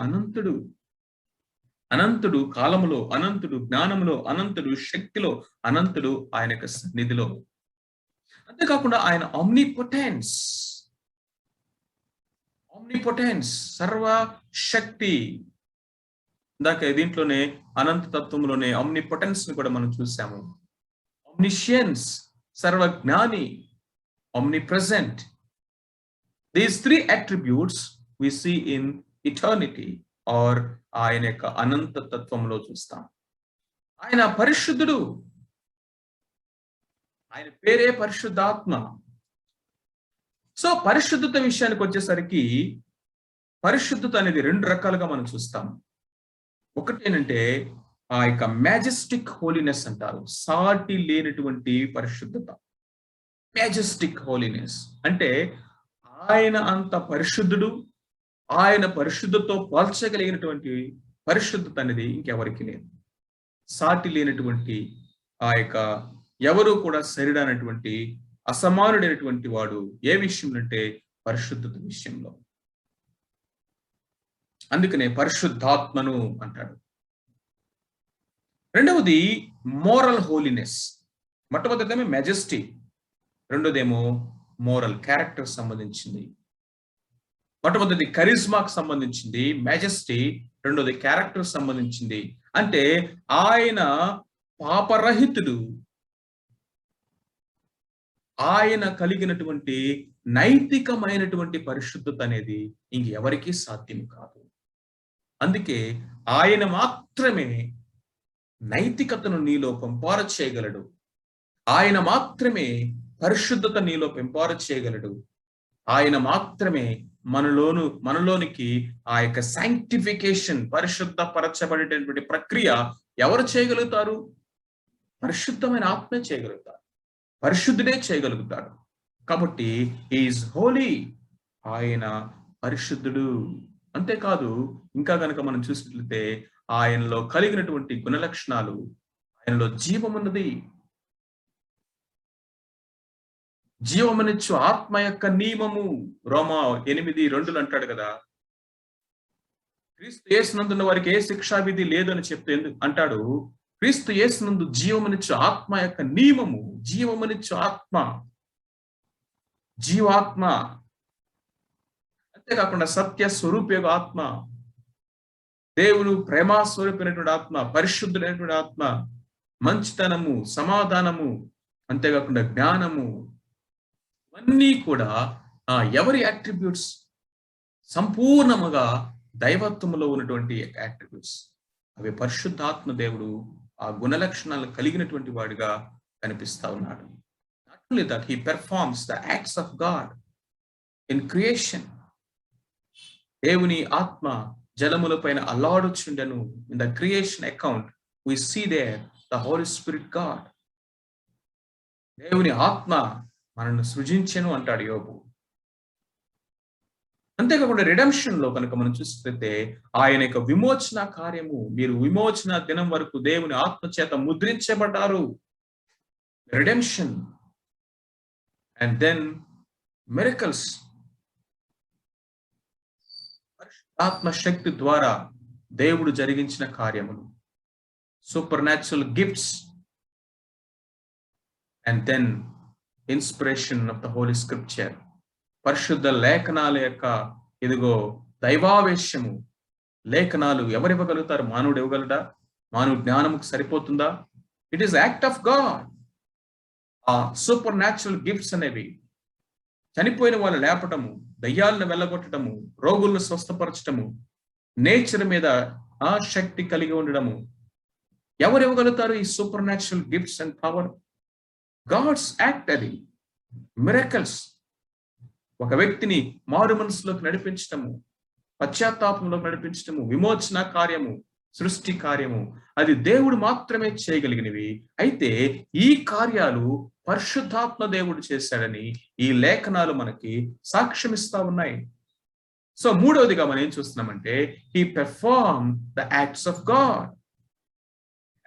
అనంతుడు కాలములో అనంతుడు, జ్ఞానములో అనంతుడు, శక్తిలో అనంతుడు, ఆయన యొక్క సన్నిధిలో. అంతేకాకుండా ఆయన ఆమ్నిపొటెన్స్, సర్వశక్తి. ఇందాక దీంట్లోనే అనంత తత్వంలోనే ఆమ్నిపొటెన్స్ ని కూడా మనం చూసాము. ఆమ్నిషియన్స్, సర్వజ్ఞాని, omnipresent. These 3 attributes we see in eternity, are ఆయన యొక్క అనంత తత్వంలో చూస్తాం. ఆయన పరిశుద్ధుడు, ఆయన పేరే పరిశుద్ధాత్మ. సో పరిశుద్ధత విషయానికి వచ్చేసరికి పరిశుద్ధత అనేది 2 రకాలుగా మనం చూస్తాం. ఒకటి ఏంటంటే ఆ యొక్క మ్యాజెస్టిక్ హోలీనెస్ అంటారు, సాటి లేనటువంటి పరిశుద్ధత. మ్యాజెస్టిక్ హోలీనెస్ అంటే ఆయన అంత పరిశుద్ధుడు, ఆయన పరిశుద్ధతో పోల్చగలిగినటువంటి పరిశుద్ధత అనేది ఇంకెవరికి లేదు. సాటి లేనటువంటి ఆ యొక్క ఎవరు కూడా సరిడనటువంటి అసమానుడైనటువంటి వాడు ఏ విషయంలో అంటే పరిశుద్ధత విషయంలో. అందుకనే పరిశుద్ధాత్మను అంటాడు. రెండవది మోరల్ హోలీనెస్. మొట్టమొదటిదేమో మెజెస్టీ, రెండోదేమో మోరల్ క్యారెక్టర్ సంబంధించింది. మొట్టమొదటి కరిజ్మాకు సంబంధించింది మెజెస్టీ, రెండోది క్యారెక్టర్ సంబంధించింది. అంటే ఆయన పాపరహితుడు, ఆయన కలిగినటువంటి నైతికమైనటువంటి పరిశుద్ధత అనేది ఇంకెవరికీ సాధ్యం కాదు. అందుకే ఆయన మాత్రమే నైతికతను నీలో పెంపార చేయగలడు. ఆయన మాత్రమే పరిశుద్ధత నీలో పెంపార చేయగలడు. ఆయన మాత్రమే మనలోనికి ఆ యొక్క సాంక్టిఫికేషన్, పరిశుద్ధ పరచబడేటటువంటి ప్రక్రియ ఎవరు చేయగలుగుతారు? పరిశుద్ధమైన ఆత్మే చేయగలుగుతారు, పరిశుద్ధుడే చేయగలుగుతాడు. కాబట్టి ఈజ్ హోలీ, ఆయన పరిశుద్ధుడు. అంతేకాదు, ఇంకా గనక మనం చూసినట్లయితే ఆయనలో కలిగినటువంటి గుణలక్షణాలు, ఆయనలో జీవమున్నది, జీవమునిచ్చు ఆత్మ యొక్క నియమము. రోమా 8:2 అంటాడు కదా, క్రీస్తు యేసునందున్న వారికి ఏ శిక్షా విధి లేదు అని చెప్తే అంటాడు, క్రీస్తు యేసునందు జీవమునిచ్చు ఆత్మ యొక్క నియమము, జీవమునిచ్చు ఆత్మ, జీవాత్మ. అంతేకాకుండా సత్య స్వరూపయోగ ఆత్మ, దేవుడు ప్రేమ స్వరూపమైనటువంటి ఆత్మ, పరిశుద్ధుడైనటువంటి ఆత్మ, మంచితనము, సమాధానము, అంతేకాకుండా జ్ఞానము, ఇవన్నీ కూడా ఎవరి అట్రిబ్యూట్స్? సంపూర్ణముగా దైవత్వములో ఉన్నటువంటి అట్రిబ్యూట్స్. అవి పరిశుద్ధాత్మ దేవుడు ఆ గుణలక్షణాలను కలిగినటువంటి వాడిగా కనిపిస్తా ఉన్నాడు. Not only that, he performs the acts of God in creation. దేవుని ఆత్మ జలముల పైన అల్లాడుచుండెను. In the creation account we see there the Holy Spirit God. దేవుని ఆత్మ మనల్ని సృజించెను అంటాడు యోబు. అంతేకాకుండా రిడెంప్షన్ లో కనుక మనం చూస్తే ఆయన యొక్క విమోచన కార్యము, మీరు విమోచన దినం వరకు దేవుని ఆత్మ చేత ముద్రించబడ్డారు. రిడెంప్షన్ అండ్ దెన్ మిరకల్స్, ఆత్మ శక్తి ద్వారా దేవుడు జరిగించిన కార్యములు, supernatural gifts, and then inspiration of the Holy Scripture, పరిశుద్ధ లేఖనాల యొక్క ఇదిగో దైవావేశము. లేఖనాలు ఎవరు ఇవ్వగలుగుతారు? మానవుడు ఇవ్వగలడా? మానవుడు జ్ఞానముకు సరిపోతుందా? It is act of God. ఆ సూపర్ న్యాచురల్ గిఫ్ట్స్ అనేవి చనిపోయిన వాళ్ళు లేపటము, దయ్యాలను వెళ్ళగొట్టడము, రోగులను స్వస్థపరచటము, నేచర్ మీద ఆ శక్తి కలిగి ఉండడము. ఎవరు ఇవ్వగలుగుతారు ఈ supernatural gifts and power? God's act. అది మిరకల్స్. ఒక వ్యక్తిని మారు మనసులోకి నడిపించటము, పశ్చాత్తాపంలోకి నడిపించటము, విమోచన కార్యము, సృష్టి కార్యము, అది దేవుడు మాత్రమే చేయగలిగినవి. అయితే ఈ కార్యాలు పరిశుద్ధాత్మ దేవుడు చేశాడని ఈ లేఖనాలు మనకి సాక్ష్యమిస్తా ఉన్నాయి. సో మూడవదిగా మనం ఏం చూస్తున్నామంటే, he performed the acts of God.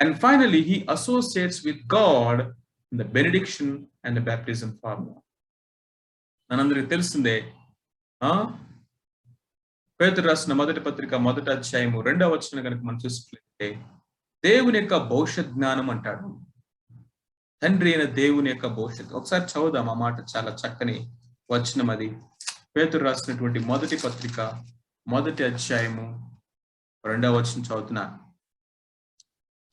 And finally, he associates with God in the benediction and the baptism formula. మనందరికీ తెలిసిందే, పేతురు రాసిన మొదటి పత్రిక 1వ అధ్యాయము 2వ వచనం కనుక మనం చూసినట్లయితే, దేవుని యొక్క భవిష్యత్ జ్ఞానం అంటాడు. తండ్రి అయిన దేవుని యొక్క భవిష్యత్తు. ఒకసారి చదువుదాం ఆ మాట, చాలా చక్కని వచనం అది. పేతురు రాసినటువంటి మొదటి పత్రిక 1వ అధ్యాయము 2వ వచనం చదువుతున్నా.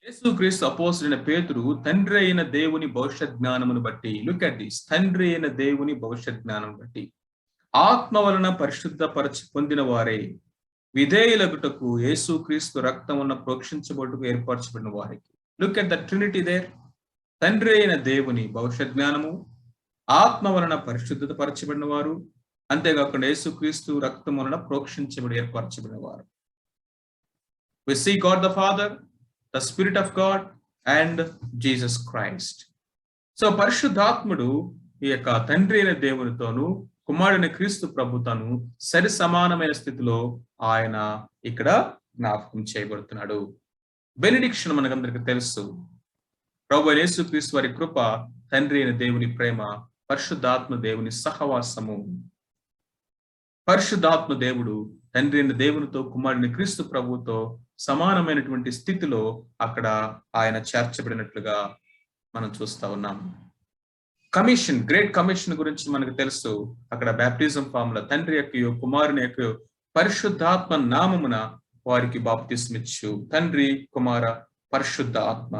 యేసుక్రీస్తు అపోస్తలుడైన పేతురు తండ్రి అయిన దేవుని భవిష్యత్ జ్ఞానమును బట్టి, లుక్ అట్ దిస్, తండ్రి అయిన దేవుని భవిష్యత్ జ్ఞానం బట్టి ఆత్మ వలన పరిశుద్ధపరచి పొందిన వారే విధేయులగుటకు యేసుక్రీస్తు రక్తమున ప్రోక్షించబడుటకు ఏర్పరచబడిన వారికి. Look at the Trinity there. తండ్రి అయిన దేవుని భవిష్యత్ జ్ఞానము, ఆత్మ వలన పరిశుద్ధత పరచబడిన వారు, అంతేకాకుండా యేసుక్రీస్తు రక్తం వలన ప్రోక్షించబడి ఏర్పరచబడిన వారు. We see God the Father, the Spirit of God and Jesus Christ. So పరిశుద్ధాత్ముడు ఈ యొక్క తండ్రి అయిన దేవునితోను కుమారుని క్రీస్తు ప్రభుతోను సరి సమానమైన స్థితిలో ఆయన ఇక్కడ జ్ఞాపకం చేయబడుతున్నాడు. బెనెడిక్షన్ మనకందరికి తెలుసు. ప్రభు యేసుక్రీస్తు వారి కృప, తండ్రి అయిన దేవుని ప్రేమ, పరిశుద్ధాత్మ దేవుని సహవాసము. పరిశుద్ధాత్మ దేవుడు తండ్రి అయిన దేవునితో కుమారుని క్రీస్తు ప్రభుతో సమానమైనటువంటి స్థితిలో అక్కడ ఆయన చేర్చబడినట్లుగా మనం చూస్తా ఉన్నాం. కమిషన్, గ్రేట్ కమిషన్ గురించి మనకు తెలుసు. అక్కడ బాప్టిజం ఫార్ములా, తండ్రి యొక్క కుమారుని యొక్క పరిశుద్ధాత్మ నామమున వారికి బాప్తిస్మిచ్చు. తండ్రి, కుమార, పరిశుద్ధ ఆత్మ.